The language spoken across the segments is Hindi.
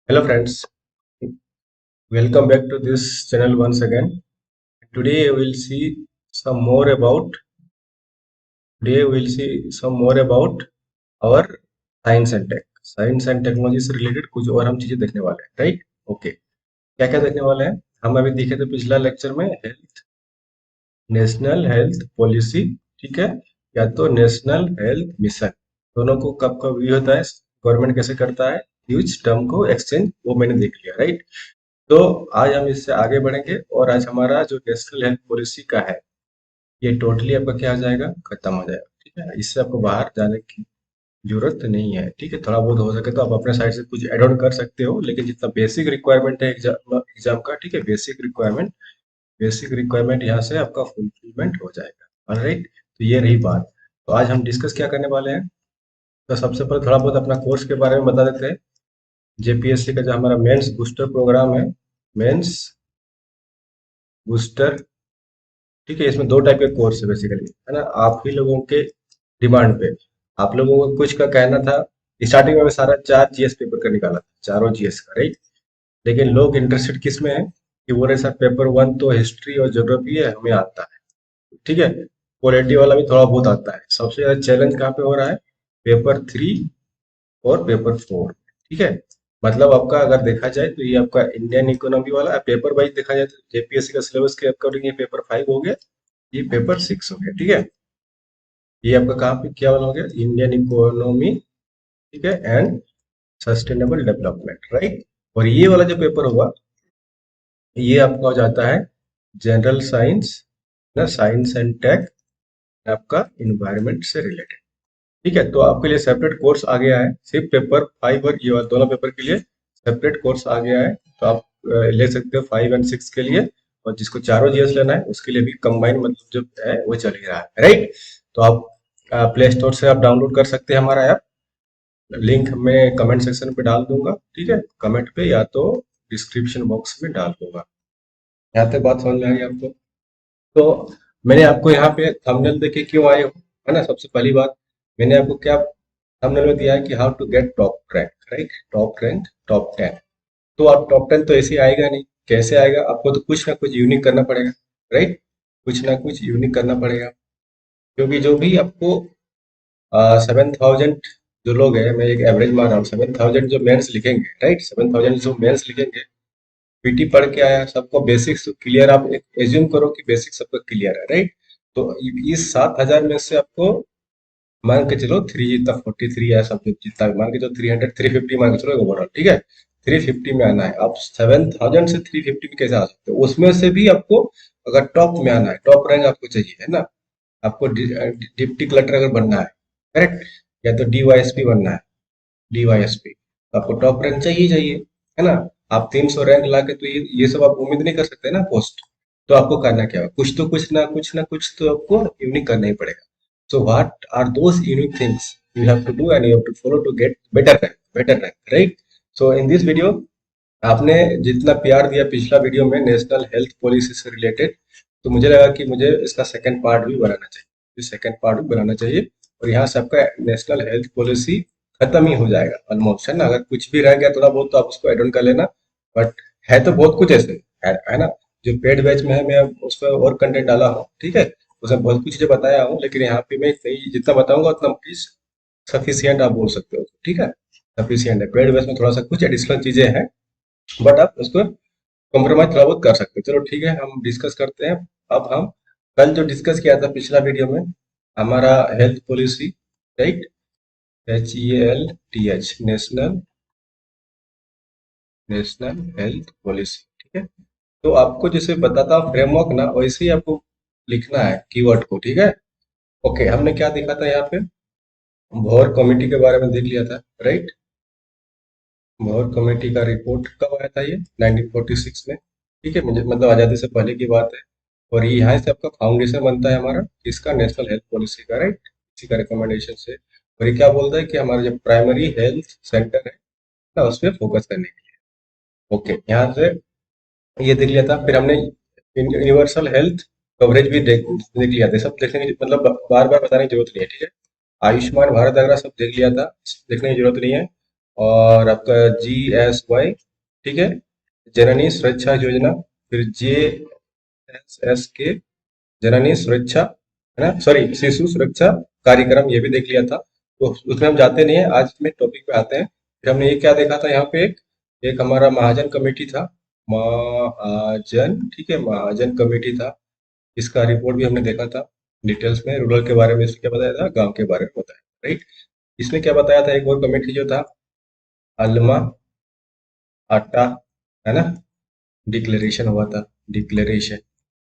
Hello friends, welcome back to this channel once again. Today we'll see some more about today we'll see some more about our science and tech. Science and technology से रिलेटेड कुछ और हम चीजें देखने वाले हैं, राइट? ओके, क्या क्या देखने वाले हैं? हम अभी देखे थे पिछला लेक्चर में हेल्थ, नेशनल हेल्थ पॉलिसी, ठीक है, या तो नेशनल हेल्थ मिशन। दोनों को कब कब यूज होता है, गवर्नमेंट कैसे करता है यूज टर्म को एक्सचेंज, वो मैंने देख लिया, राइट? तो आज हम इससे आगे बढ़ेंगे और आज हमारा जो नेशनल हेल्थ पॉलिसी का है ये टोटली आपका क्या हो जाएगा, खत्म हो जाएगा, ठीक है। इससे आपको बाहर जाने की जरूरत नहीं है, ठीक है। थोड़ा बहुत हो सके तो आप अपने साइड से कुछ एड ऑन कर सकते हो, लेकिन जितना बेसिक रिक्वायरमेंट है एग्जाम का, ठीक है, बेसिक रिक्वायरमेंट यहाँ से आपका फुलफिलमेंट हो जाएगा, ऑलराइट। तो ये रही बात। तो आज हम डिस्कस क्या करने वाले हैं, तो सबसे पहले थोड़ा बहुत अपना कोर्स के बारे में बता देते हैं। जेपीएससी का जो हमारा मेंस बूस्टर प्रोग्राम है, मेंस बूस्टर, ठीक है, इसमें दो टाइप के कोर्स है बेसिकली, है ना। आप ही लोगों के डिमांड पे, आप लोगों को कुछ का कहना था, स्टार्टिंग में मैं सारा 4 जीएस पेपर का निकाला था, चारों जीएस का, राइट। लेकिन लोग इंटरेस्टेड किस में है कि बोले सर पेपर 1 तो हिस्ट्री और ज्योग्राफी है, हमें आता है, ठीक है। पॉलिटी वाला भी थोड़ा बहुत आता है। सबसे ज्यादा चैलेंज कहाँ पे हो रहा है, पेपर 3 और पेपर 4, ठीक है। मतलब आपका अगर देखा जाए तो ये आपका इंडियन इकोनॉमी वाला पेपर वाइज देखा जाए तो जेपीएससी का सिलेबस के अकॉर्डिंग ये पेपर 5 हो गया, ये पेपर 6 हो गया, ठीक है। ये आपका कहाँ पे क्या वाला हो गया, इंडियन इकोनॉमी, ठीक है, एंड सस्टेनेबल डेवलपमेंट, राइट। और ये वाला जो पेपर होगा ये आपका हो जाता है जनरल साइंस, ना, साइंस एंड टेक, आपका इन्वायरमेंट से रिलेटेड, ठीक है। तो आपके लिए सेपरेट कोर्स आ गया है, सिर्फ पेपर 5 और ये वाला दोनों पेपर के लिए सेपरेट कोर्स आ गया है। तो आप ले सकते हो 5 और 6 के लिए, और जिसको चारों जीएस लेना है उसके लिए भी कंबाइन मतलब जो है वो चल ही रहा है, राइट। तो आप प्ले स्टोर से आप डाउनलोड कर सकते हैं हमारा ऐप, लिंक मैं कमेंट सेक्शन पे डाल दूंगा, ठीक है, कमेंट पे या तो डिस्क्रिप्शन बॉक्स में डाल दूंगा। यहाँ तक बात समझ में आ गई आपको? तो मैंने आपको यहाँ पे थंबनेल देके क्यों आए हो, है ना। सबसे पहली बात, मैंने आपको क्या थंबनेल में दिया है कि how to get top rank, right, top rank, top 10। तो आप टॉप 10 तो ऐसे ही आएगा नहीं, कैसे आएगा, आपको तो कुछ ना कुछ यूनिक करना पड़ेगा, राइट, कुछ ना कुछ यूनिक करना पड़ेगा। क्योंकि जो भी आपको 7,000 जो लोग हैं, मैं एक एवरेज मान रहा हूँ, 7,000 जो मेंस लिखेंगे, राइट, 7,000 जो मेंस लिखेंगे, पीटी पढ़ के आया, सबको बेसिक्स क्लियर, आप एक एज्यूम करो कि बेसिक सबको क्लियर है, राइट। तो इस 7,000 में से आपको मान के चलो 3 जितना 43 है, सब जितना भी मान के चलो 300 350 मान के चलो ओवरऑल, ठीक है। 350 में आना है, आप 7,000 से 350 में कैसे आ सकते हो, उसमें से भी आपको अगर टॉप में आना है, टॉप रैंक आपको चाहिए, है ना। आपको डिप्टी कलेक्टर अगर बनना है, करेक्ट, या तो डीवाईएसपी बनना है, डीवाईएसपी, तो आपको टॉप रैंक चाहिए चाहिए, है ना। आप 300 रैंक ला के तो ये सब आप उम्मीद नहीं कर सकते ना पोस्ट। तो आपको करना क्या है, कुछ तो कुछ तो आपको यूनिक करना ही पड़ेगा। So what are those unique things you have to do and you have to follow to get better rank, right. So in this video आपने जितना प्यार दिया पिछला वीडियो में नेशनल हेल्थ पॉलिसी से रिलेटेड, तो मुझे लगा कि मुझे इसका सेकंड पार्ट भी बनाना चाहिए, सेकंड पार्ट भी बनाना चाहिए। और यहाँ से आपका नेशनल हेल्थ पॉलिसी खत्म ही हो जाएगा ऑलमोस्ट, है ना। अगर कुछ भी रह गया थोड़ा बहुत तो आप उसको एड ऑन कर लेना, बट है तो बहुत कुछ ऐसे, है ना। जो पेड बैच में है मैं उस पर और कंटेंट डाला हूँ, ठीक है, उसमें बहुत कुछ चीजें बताया हूँ, लेकिन यहाँ पे मैं जितना बताऊंगा उतना प्लीज सफिशियंट आप बोल सकते हो, ठीक है, सफिशियंट है। पेड बैच में थोड़ा सा कुछ एडिशनल चीजें हैं, बट आप उसको कॉम्प्रोमाइज थोड़ा बहुत कर सकते हैं। चलो ठीक है, हम डिस्कस करते हैं। अब हम कल जो डिस्कस किया था पिछला वीडियो में, हमारा health policy, right, HELTH, national national health policy, ठीक है। तो आपको जैसे बताता हूँ फ्रेमवर्क ना, वैसे ही आपको लिखना है कीवर्ड को, ठीक है। ओके, हमने क्या देखा था यहाँ पे, भौर कमेटी के बारे में देख लिया था, राइट। भौर कमेटी का रिपोर्ट कब आया था, ये 1946 में, ठीक है, मुझे मतलब आजादी से पहले की बात है। और ये यहाँ से आपका फाउंडेशन बनता है हमारा इसका, नेशनल हेल्थ पॉलिसी का, राइट, इसी का रिकमेंडेशन से। और ये क्या बोलता है कि हमारा जो प्राइमरी हेल्थ सेंटर है ना, उस पर फोकस करने के लिए। ओके, यहाँ से ये देख लिया था। फिर हमने यूनिवर्सल हेल्थ कवरेज भी देख लिया था। सब देखने की मतलब बार बार बताने की जरूरत नहीं है, ठीक है। आयुष्मान भारत अगर सब देख लिया था, देखने की जरूरत नहीं है। और आपका GSY, ठीक है, जननी सुरक्षा योजना, फिर JSSK, जननी सुरक्षा, है ना, सॉरी, शिशु सुरक्षा कार्यक्रम, ये भी देख लिया था। तो उसमें हम जाते नहीं है, आज में टॉपिक पे आते हैं। फिर हमने ये क्या देखा था, यहाँ पे एक हमारा महाजन कमेटी था, महाजन, ठीक है, महाजन कमेटी था। इसका रिपोर्ट भी हमने देखा था डिटेल्स में, रूरल के बारे में इसमें क्या बताया था, गांव के बारे में बताया, राइट। इसमें क्या बताया था, एक और कमेटी जो था, अल्मा आटा, है ना, डिक्लेरेशन हुआ था, डिक्लेरेशन।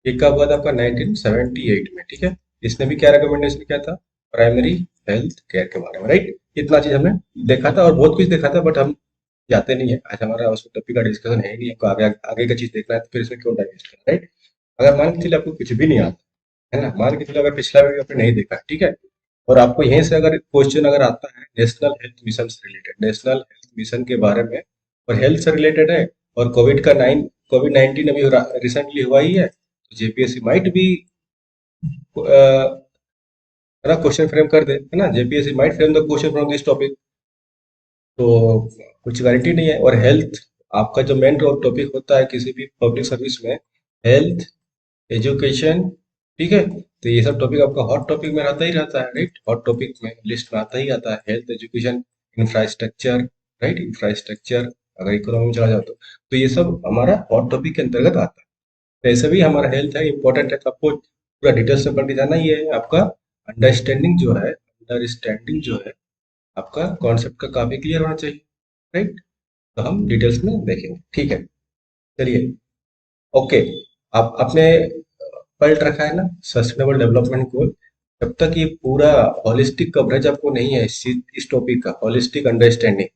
ये कब हुआ था आपका, 1978 में, ठीक है। इसने भी क्या रिकमेंडेशन किया था, प्राइमरी हेल्थ केयर के बारे में, राइट। इतना चीज हमने देखा था और बहुत कुछ देखा था, बट हम जाते नहीं है, आज हमारा उस टॉपिक का डिस्कशन है ही नहीं, आपको आगे आगे का चीज देखना है तो फिर इसमें क्यों टाइम वेस्ट करना, राइट। अगर मान के चलिए आपको कुछ भी नहीं आता, है ना, मान के चलिए अगर पिछला वीडियो आपने नहीं देखा, ठीक है, और आपको यहीं से अगर क्वेश्चन अगर आता है नेशनल हेल्थ मिशन से रिलेटेड, नेशनल हेल्थ मिशन के बारे में, और हेल्थ से रिलेटेड है, और कोविड 19 अभी रिसेंटली हुआ ही है, तो जेपीएससी माइट भी है ना क्वेश्चन फ्रेम कर दे, है ना, JPSC might frame the question from this topic. तो कुछ गारंटी नहीं है। और हेल्थ आपका जो मेन टॉपिक होता है किसी भी पब्लिक सर्विस में, हेल्थ, एजुकेशन, ठीक है, तो ये सब टॉपिक आपका हॉट टॉपिक में रहता ही रहता है, राइट, हॉट टॉपिक में लिस्ट में आता ही आता है, health, education, infrastructure, right, infrastructure, अगर इकोनॉमी में चला जाओ तो ये सब हमारा हॉट टॉपिक के अंतर्गत आता है। तो ऐसे भी हमारा हेल्थ है, इंपॉर्टेंट है, तो आपको पूरा डिटेल्स में पढ़ के जाना, ये है आपका अंडरस्टैंडिंग जो है, अंडरस्टैंडिंग जो है आपका कॉन्सेप्ट का काफी क्लियर होना चाहिए, राइट। तो हम डिटेल्स में देखेंगे, ठीक है, चलिए, ओके। आप आपने पलट रखा है ना सस्टेनेबल डेवलपमेंट गोल, जब तक ये पूरा हॉलिस्टिक कवरेज आपको नहीं है इस टॉपिक का, हॉलिस्टिक अंडरस्टैंडिंग,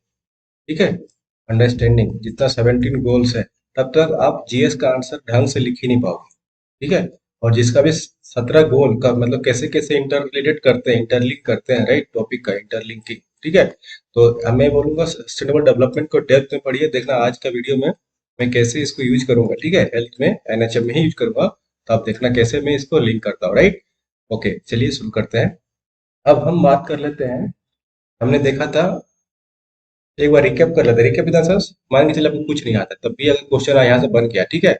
ठीक है, अंडरस्टैंडिंग जितना 17 गोल्स है, तब तक आप जीएस का आंसर ढंग से लिख ही नहीं पाओगे, ठीक है। और जिसका भी 17 गोल का मतलब कैसे कैसे इंटर रिलेटेड करते हैं, इंटरलिंक करते हैं, राइट, टॉपिक का इंटरलिंकिंग, ठीक है। तो मैं बोलूंगा सस्टेनेबल डेवलपमेंट को डेप्थ में पढ़िए, देखना आज का वीडियो में मैं कैसे इसको यूज करूंगा, ठीक है, हेल्थ में, एनएचएम में ही यूज करूंगा, तो आप देखना कैसे मैं इसको लिंक करता हूँ, राइट। ओके, चलिए शुरू करते हैं। अब हम बात कर लेते हैं, हमने देखा था, एक बार रिकैप कर लेते हैं, रिकैप इन द सेंस, मान के चलिए आपको कुछ नहीं आता तब भी अगर क्वेश्चन यहाँ से बन गया, ठीक है,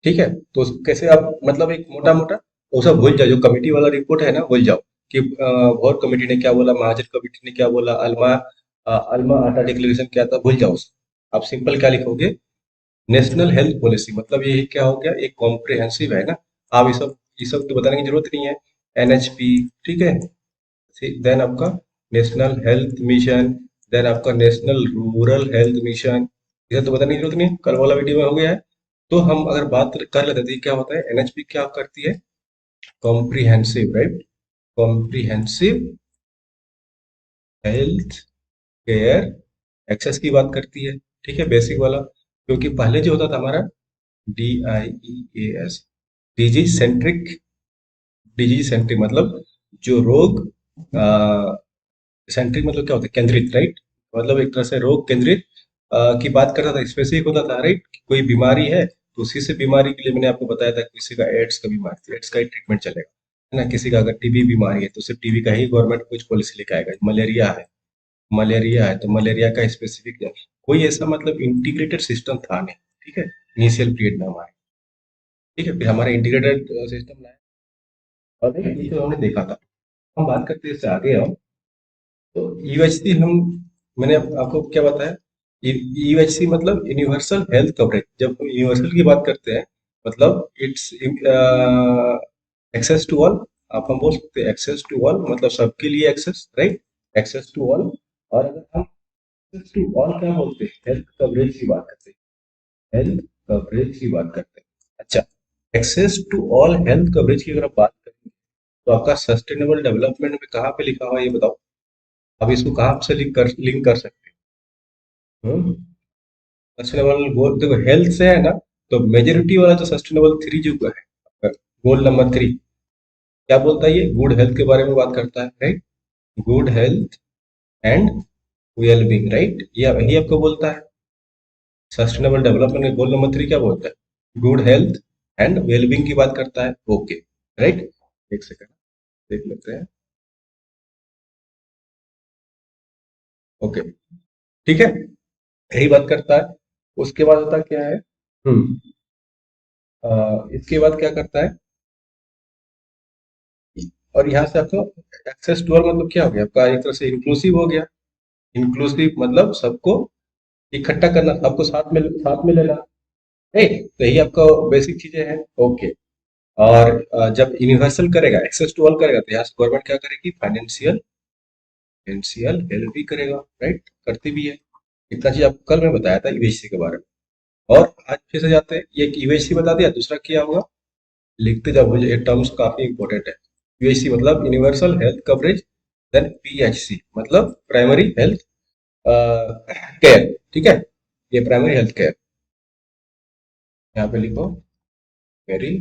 ठीक है, तो कैसे आप मतलब एक मोटा मोटा वो सब भूल जाओ, जो कमेटी वाला रिपोर्ट है ना भूल जाओ कि वॉर कमेटी ने क्या बोला, महाजन कमेटी ने क्या बोला, अल्मा आटा डिक्लेरेशन क्या था, भूल जाओ उसको। आप सिंपल क्या लिखोगे, नेशनल हेल्थ पॉलिसी, मतलब ये क्या हो गया, एक कॉम्प्रिहेंसिव है ना। आप ये सब तो बताने की जरूरत नहीं है, एनएचपी, ठीक है, देन आपका नेशनल हेल्थ मिशन, देन आपका नेशनल रूरल हेल्थ मिशन, ये तो बताने की जरूरत नहीं है, कल वाला वीडियो में हो गया है। तो हम अगर बात कर लेते हैं तो ये क्या होता है, एनएचपी क्या करती है, comprehensive, right, comprehensive health care access की बात करती है, ठीक है, बेसिक वाला। क्योंकि पहले जो होता था हमारा DIEAS, disease centric, disease centric मतलब जो रोग, सेंट्रिक मतलब क्या होता है, केंद्रित, राइट, मतलब एक तरह से रोग केंद्रित की बात करता था, स्पेसिफिक होता था, राइट। कोई बीमारी है तो उसी से बीमारी के लिए मैंने आपको बताया था, किसी का एड्स का बीमारी तो एड्स का ही ट्रीटमेंट चलेगा, है ना, किसी का अगर टीबी बीमारी है तो सिर्फ टीबी का ही गवर्नमेंट कुछ पॉलिसी लेके आएगा, मलेरिया है तो मलेरिया का स्पेसिफिक, कोई ऐसा मतलब इंटीग्रेटेड सिस्टम था नहीं, ठीक है, इनिशियल पीरियड में हमारे, ठीक है, फिर हमारा इंटीग्रेटेड सिस्टम लाया, और ये तो हमने देखा था। हम बात करते हैं इससे आगे हम, तो यूएचसी हम, मैंने आपको क्या बताया, यूएचसी मतलब यूनिवर्सल हेल्थ कवरेज, जब हम यूनिवर्सल की बात करते हैं मतलब इट्स एक्सेस टू ऑल, आप हम बोल सकते हैं एक्सेस टू ऑल, मतलब सबके लिए access, right, access to all. और अगर हम एक्सेस टू ऑल क्या बोलते हैं, हेल्थ कवरेज की बात करते हैं, हेल्थ कवरेज की बात करते हैं। अच्छा, access to all health coverage की अगर आप बात करें तो आपका सस्टेनेबल डेवलपमेंट में कहाँ पे लिखा हुआ है ये बताओ, अब इसको कहाँ से लिंक कर सकते हैं, सस्टेनेबल गोल देखो हेल्थ से है ना, तो मेजोरिटी वाला जो सस्टेनेबल थ्री जो है, गोल नंबर 3 क्या बोलता है, ये गुड हेल्थ के बारे में बात करता है, right, good health and wellbeing, right, ये यही आपको बोलता है, सस्टेनेबल डेवलपमेंट का गोल नंबर 3 क्या बोलता है, गुड हेल्थ एंड वेलबींग की बात करता है, ओके, राइट। एक सेकंड देख लेते हैं, ओके, ठीक है, यही बात करता है। उसके बाद होता क्या है, इसके बाद क्या करता है, और यहाँ से आपको एक्सेस टू ऑल मतलब क्या हो गया आपका, एक तरह से इंक्लूसिव हो गया। इंक्लूसिव मतलब सबको इकट्ठा करना, सबको साथ में लेना, है। तो यही आपका बेसिक चीजें हैं। ओके। और जब यूनिवर्सल करेगा, एक्सेस टू ऑल करेगा, तो यहाँ से गवर्नमेंट क्या करेगी, फाइनेंशियल फाइनेंशियल हेल्प भी करेगा, राइट, करती भी है। इतना चीज आपको कल मैं बताया था यूएससी के बारे में। और आज फिर से जाते हैं, ये यूएससी बता दिया, दूसरा क्या होगा, लिखते जाओ, मुझे ये टर्म्स काफी इंपॉर्टेंट है। यूएससी मतलब universal health coverage, then PHC मतलब प्राइमरी हेल्थ केयर, ठीक है, ये प्राइमरी हेल्थ केयर, यहाँ पे लिखो मेरी,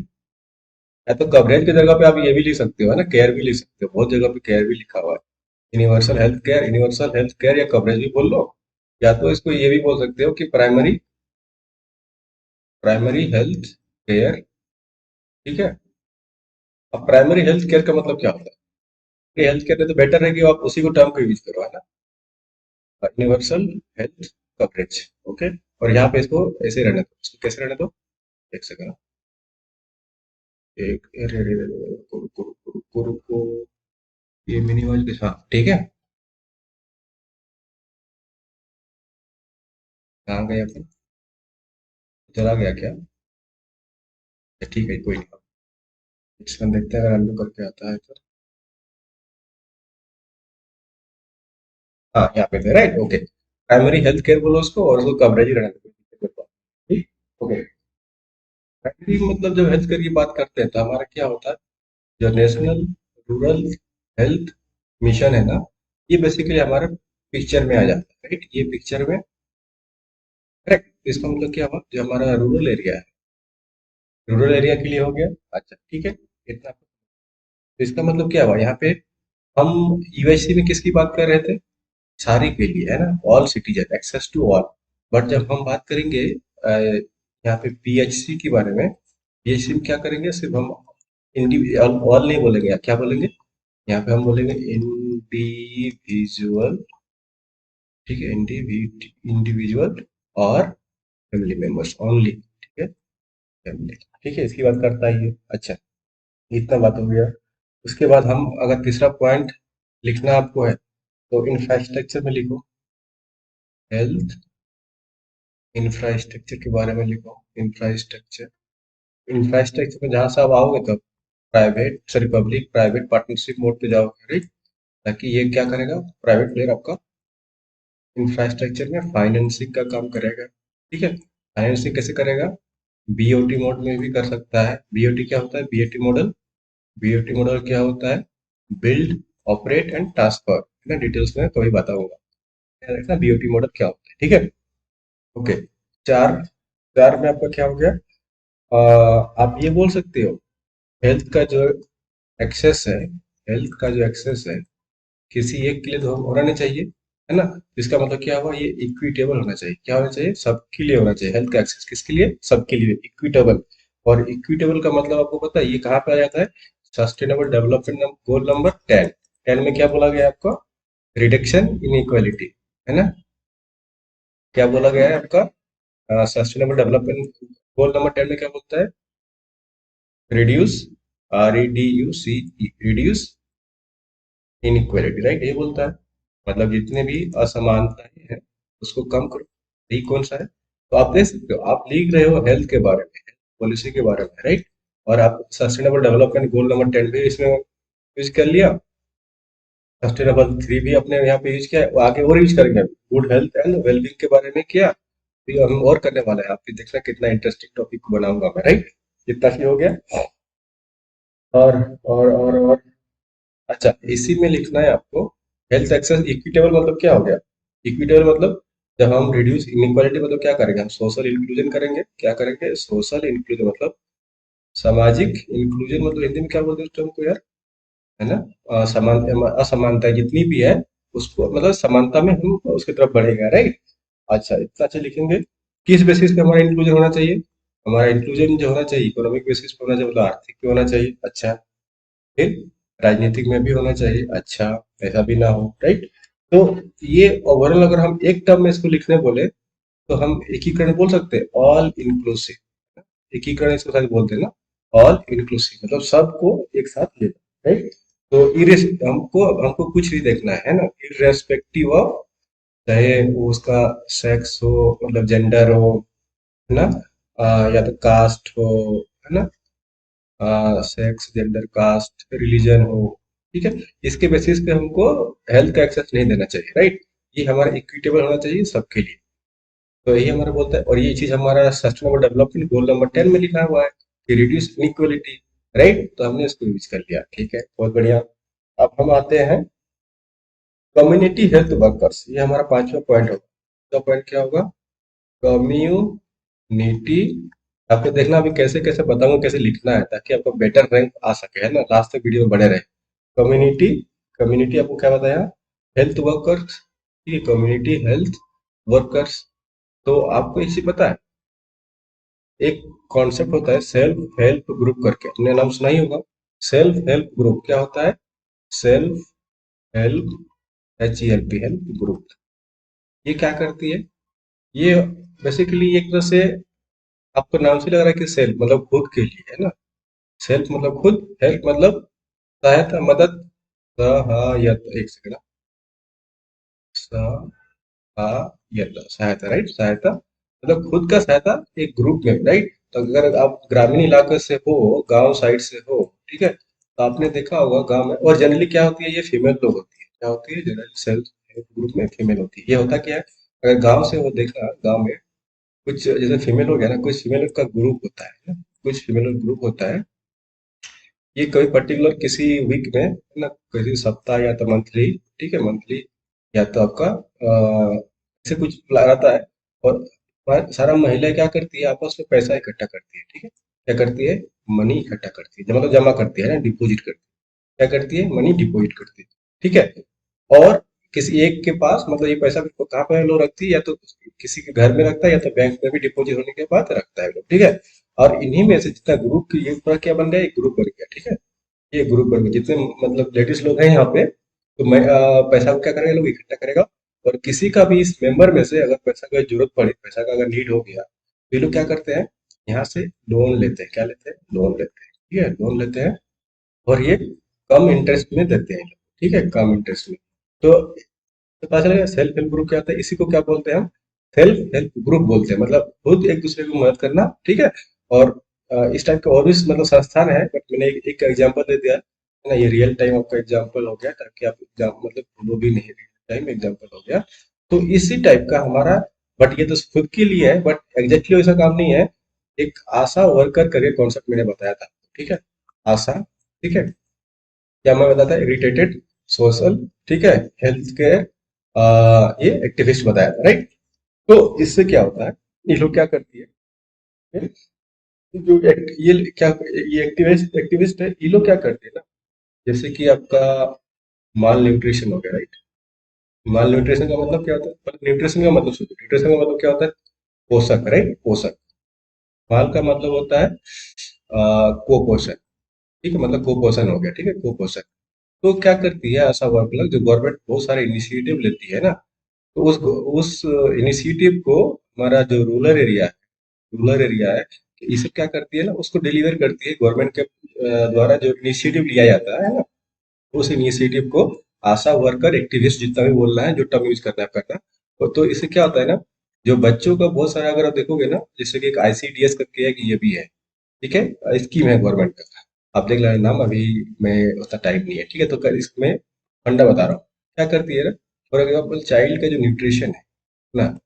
या तो कवरेज की जगह पे आप ये भी लिख सकते हो, है ना, केयर भी लिख सकते हो, बहुत जगह पे केयर भी लिखा हुआ है। यूनिवर्सल हेल्थ केयर या कवरेज भी बोल लो, या तो इसको ये भी बोल सकते हो कि प्राइमरी प्राइमरी हेल्थ केयर, ठीक है। अब प्राइमरी हेल्थ केयर का मतलब क्या होता है, ये हेल्थ केयर है तो बेटर है कि आप उसी को टर्म को यूज करो, है ना, यूनिवर्सल हेल्थ कवरेज। ओके। और यहाँ पे इसको ऐसे रहने दो, इसको कैसे रहने दो, एक सेकंड, एक अरे अरे अरे अरे, रुको रुको रुको रुको रुको, ये मिनिमाइज के साथ, ठीक है। कहाँ गए अपन, चला गया क्या, ठीक है कोई नहीं, इसमें देखते हैं अगर अंडू करके आता है तो। हाँ, यहाँ पे थे, right, okay. Primary health care बोलो उसको, और उसको कवरेज ही रहने दो, कोई दिक्कत नहीं, ठीक, ओके। प्राइमरी मतलब जब हेल्थ केयर की बात करते हैं तो हमारा क्या होता है, जो नेशनल रूरल हेल्थ मिशन है ना, ये बेसिकली हमारे पिक्चर में आ जाता है, राइट, ये पिक्चर में, करेक्ट। इसका मतलब क्या हुआ, जो हमारा रूरल एरिया है, रूरल एरिया के लिए हो गया, अच्छा ठीक है, इतना। तो इसका मतलब क्या हुआ, यहाँ पे हम यूएससी में किसकी बात कर रहे थे, सारी के लिए, है ना, all citizen, access to all. But जब हम बात करेंगे यहाँ पे पीएचसी के बारे में, पीएचसी में क्या करेंगे, सिर्फ हम इंडिविजुअल, ऑल नहीं बोलेंगे, क्या बोलेंगे, यहाँ पे हम बोलेंगे इंडिविजुअल, ठीक है, इंडिविजुअल और फैमिली मेंबर्स ओनली, ठीक है, फैमिली, ठीक है, इसकी बात करता है ये, अच्छा, इतना बात हो गया। उसके बाद हम अगर तीसरा पॉइंट लिखना आपको है, तो इंफ्रास्ट्रक्चर में लिखो, हेल्थ इंफ्रास्ट्रक्चर के बारे में लिखो, इंफ्रास्ट्रक्चर, इंफ्रास्ट्रक्चर में जहां से आप आओगे तब private sorry public private partnership mode पे जाओगे, राइट, ताकि ये क्या करेगा, प्राइवेट प्लेयर आपका इंफ्रास्ट्रक्चर में फाइनेंसिंग का काम करेगा, ठीक है। फाइनेंसिंग कैसे करेगा, बीओटी मोड में भी कर सकता है। बीओटी क्या होता है, बीओटी मॉडल, बीओटी मॉडल क्या होता है, बिल्ड ऑपरेट एंड ट्रांसफर, है ना, डिटेल्स में कभी बताऊंगा, याद रखना बीओटी मॉडल क्या होता है, ठीक है, ओके। चार, चार में आपका क्या हो गया, आप ये बोल सकते हो, हेल्थ का जो एक्सेस है, हेल्थ का जो एक्सेस है, किसी एक के लिए तो होना नहीं चाहिए, है ना। इसका मतलब क्या हुआ, ये इक्विटेबल होना चाहिए, क्या होना चाहिए, सबके लिए होना चाहिए, हेल्थ का एक्सेस किसके लिए, सबके लिए, इक्विटेबल। और इक्विटेबल का मतलब आपको पता है ये कहाँ पे आ जाता है, सस्टेनेबल डेवलपमेंट गोल नंबर 10, 10 में क्या बोला गया है आपका, रिडक्शन इन इक्वालिटी, है ना, क्या बोला गया है आपका, सस्टेनेबल डेवलपमेंट गोल नंबर 10 में क्या बोलता है, reduce, REDUCE, reduce inequality, right, ये बोलता है, मतलब जितने भी असमानताएं हैं उसको कम करो, यही कौन सा है। तो आप देख सकते हो, आप लिख रहे हो हेल्थ के बारे में, हेल्थ पॉलिसी के बारे में, राइट, और आप सस्टेनेबल डेवलपमेंट गोल नंबर 10 भी इसमें यूज कर लिया, सस्टेनेबल 3 भी अपने यहाँ पे यूज किया, आगे और यूज करेंगे, गुड हेल्थ एंड वेलबींग के बारे में किया, फिर हम और करने वाले हैं, आप भी देखना कितना इंटरेस्टिंग टॉपिक बनाऊंगा मैं, राइट, इतना ही हो गया। और और अच्छा, इसी में लिखना है आपको, हेल्थ एक्सेस इक्विटेबल मतलब क्या हो गया, इक्विटेबल मतलब जब हम रिड्यूस इनइक्वालिटी मतलब क्या करेंगे, हम सोशल इंक्लूजन करेंगे, क्या करेंगे, सोशल इंक्लूजन मतलब सामाजिक इंक्लूजन, मतलब हिंदी में क्या बोलते हैं उस टर्म को यार, है ना, असमानता जितनी भी है उसको, मतलब समानता में हम उसकी तरफ बढ़ेगा, राइट। अच्छा, इतना अच्छा लिखेंगे, किस बेसिस पे हमारा इंक्लूजन होना चाहिए, हमारा इंक्लूजन जो होना चाहिए इकोनॉमिक बेसिस पे होना चाहिए, मतलब आर्थिक पे होना चाहिए, अच्छा, फिर राजनीतिक में भी होना चाहिए, अच्छा, ऐसा भी ना हो, राइट। तो ये ओवरऑल अगर हम एक टर्म में इसको लिखने बोले तो हम एकीकरण बोल सकते हैं, ऑल इंक्लूसिव। एकीकरण इसको साथ बोलते हैं ना, ऑल इंक्लूसिव मतलब सबको एक साथ लेना, राइट। तो इरेस हमको हमको कुछ नहीं देखना है ना, इरेस्पेक्टिव ऑफ, चाहे वो उसका सेक्स हो, मतलब जेंडर हो, है ना, या तो कास्ट हो, है ना, सेक्स, जेंडर, कास्ट, रिलीजन हो, ठीक है। इसके बेसिस पे हमको हेल्थ का एक्सेस नहीं देना चाहिए, राइट। ये हमारा इक्विटेबल होना चाहिए सबके लिए। तो यही हमारा बोलता है, और ये चीज हमारा सस्टेनेबल डेवलपमेंट गोल नंबर 10 में लिखा हुआ है कि रिड्यूस इनइक्वालिटी, राइट। तो हमने इसको यूज कर लिया, ठीक है, बहुत बढ़िया। अब हम आते हैं कम्युनिटी हेल्थ वर्कर्स, ये हमारा पांचवा पॉइंट होगा। तो पॉइंट क्या होगा, कम्युनिटी। आपको देखना अभी कैसे कैसे बताऊंगा कैसे लिखना है, ताकि आपको बेटर रैंक आ सके, है ना, लास्ट तक वीडियो में बने रहे। कम्युनिटी, कम्युनिटी आपको क्या बताया, हेल्थ वर्कर्स, ठीक है, कम्युनिटी हेल्थ वर्कर्स। तो आपको एक चीज पता है, एक कॉन्सेप्ट होता है सेल्फ हेल्प ग्रुप करके, तुमने नाम सुना ही होगा। सेल्फ हेल्प ग्रुप क्या होता है, self help, HELP, help group. ये क्या करती है, ये बेसिकली एक तरह से, आपको नाम से लग रहा है कि सेल्फ मतलब खुद के लिए, है ना। सेल्फ मतलब खुद, हेल्प मतलब सहायता, मदद, सहायता, एक सेकंड, सहायता, सहायता, राइट, सहायता मतलब खुद का सहायता एक ग्रुप में, राइट। तो अगर आप ग्रामीण इलाके से हो, गांव साइड से हो, ठीक है, तो आपने देखा होगा गांव में, और जनरली क्या होती है, ये फीमेल लोग होती है, क्या होती है, जनरली सेल्फ हेल्प ग्रुप में फीमेल होती है। ये होता क्या है, अगर गांव से हो, देखना गांव में कुछ जैसे फीमेल हो गया ना, कुछ फीमेल का ग्रुप होता है ना, कुछ फीमेल ग्रुप होता है। ये कोई पर्टिकुलर किसी वीक में, है ना, किसी सप्ताह या तो मंथली, ठीक है, मंथली, या तो आपका ऐसे कुछ रहता है। और सारा महिला क्या करती है, आपस में पैसा इकट्ठा करती है, ठीक है, क्या करती है, मनी इकट्ठा करती है, मतलब जमा करती है ना, डिपॉजिट करती है, क्या करती है, मनी डिपॉजिट करती है, ठीक है। और किसी एक के पास मतलब ये पैसा को कहाँ पे लोग रखती है, या तो किसी के घर में रखता है, या तो बैंक में भी डिपॉजिट होने के बाद रखता है लोग, ठीक है। और इन्हीं में से जितना ग्रुप की ये पूरा क्या बन गया, एक ग्रुप बन गया, ठीक है। ये ग्रुप बन गया, जितने मतलब लेडीज लोग हैं यहाँ पे, तो मैं पैसा को क्या करेगा, लोग इकट्ठा करेगा। और किसी का भी इस मेंबर में से अगर पैसा का जरूरत पड़े, पैसा का अगर नीड हो गया, तो ये लोग क्या करते हैं, यहाँ से लोन लेते हैं, क्या लेते हैं, लोन लेते हैं, ठीक है, लोन लेते हैं। और ये कम इंटरेस्ट में देते हैं ये लोग, ठीक है, कम इंटरेस्ट में। तो पता चलेगा सेल्फ हेल्प ग्रुप क्या होता है, इसी को क्या बोलते हैं हम, सेल्फ हेल्प ग्रुप बोलते हैं, मतलब खुद एक दूसरे को मदद करना, ठीक है। और इस टाइप के और भी मतलब संस्थान है, बट मैंने एक एग्जांपल दे दिया है ना, ये रियल टाइम आपका एग्जांपल हो गया, ताकि आप मतलब वो भी नहीं, रियल टाइम एग्जांपल हो गया। तो इसी टाइप का हमारा, बट ये तो खुद के लिए है, बट एग्जैक्टली वैसा काम नहीं है। एक आशा वर्कर करके कॉन्सेप्ट मैंने बताया था, ठीक है, आशा, ठीक है, क्या मैं बताता है, इरिटेटेड सोशल, ठीक है, हेल्थ केयर, ये एक्टिविस्ट बताया था, राइट। तो इससे क्या होता है, ये लोग क्या करती है, ये जो ये क्या, ये एक्टिविस्ट एक्टिविस्ट है, ये लोग क्या करते हैं ना, जैसे कि आपका माल न्यूट्रिशन हो गया, राइट। माल न्यूट्रिशन का मतलब क्या होता है, न्यूट्रिशन का मतलब सोचो, न्यूट्रिशन का मतलब क्या होता है, पोषक, राइट, पोषक। माल का मतलब होता है कुपोषण, ठीक है, मतलब कुपोषण हो गया, ठीक है, कुपोषण। तो क्या करती है आशा वर्कर, जो गवर्नमेंट बहुत सारे इनिशिएटिव लेती है ना, तो उस इनिशिएटिव को हमारा जो रूरल एरिया है, ये सब क्या करती है ना, उसको डिलीवर करती है गवर्नमेंट के द्वारा जो इनिशिएटिव लिया जाता है ना, उस इनिशिएटिव को आशा वर्कर एक्टिविस्ट जितना भी बोलना है, जो टर्म यूज करना है करना। तो इससे क्या होता है ना, जो बच्चों का बहुत सारा अगर आप देखोगे ना, जैसे कि एक ICDS करके है कि ये भी है, ठीक है, स्कीम है गवर्नमेंट का, आप देख लेना नाम, अभी मैं उतना टाइम नहीं है, ठीक है। तो इसमें फंडा बता रहा हूँ, क्या करती है ना, फॉर एग्जाम्पल चाइल्ड का जो न्यूट्रिशन है ना,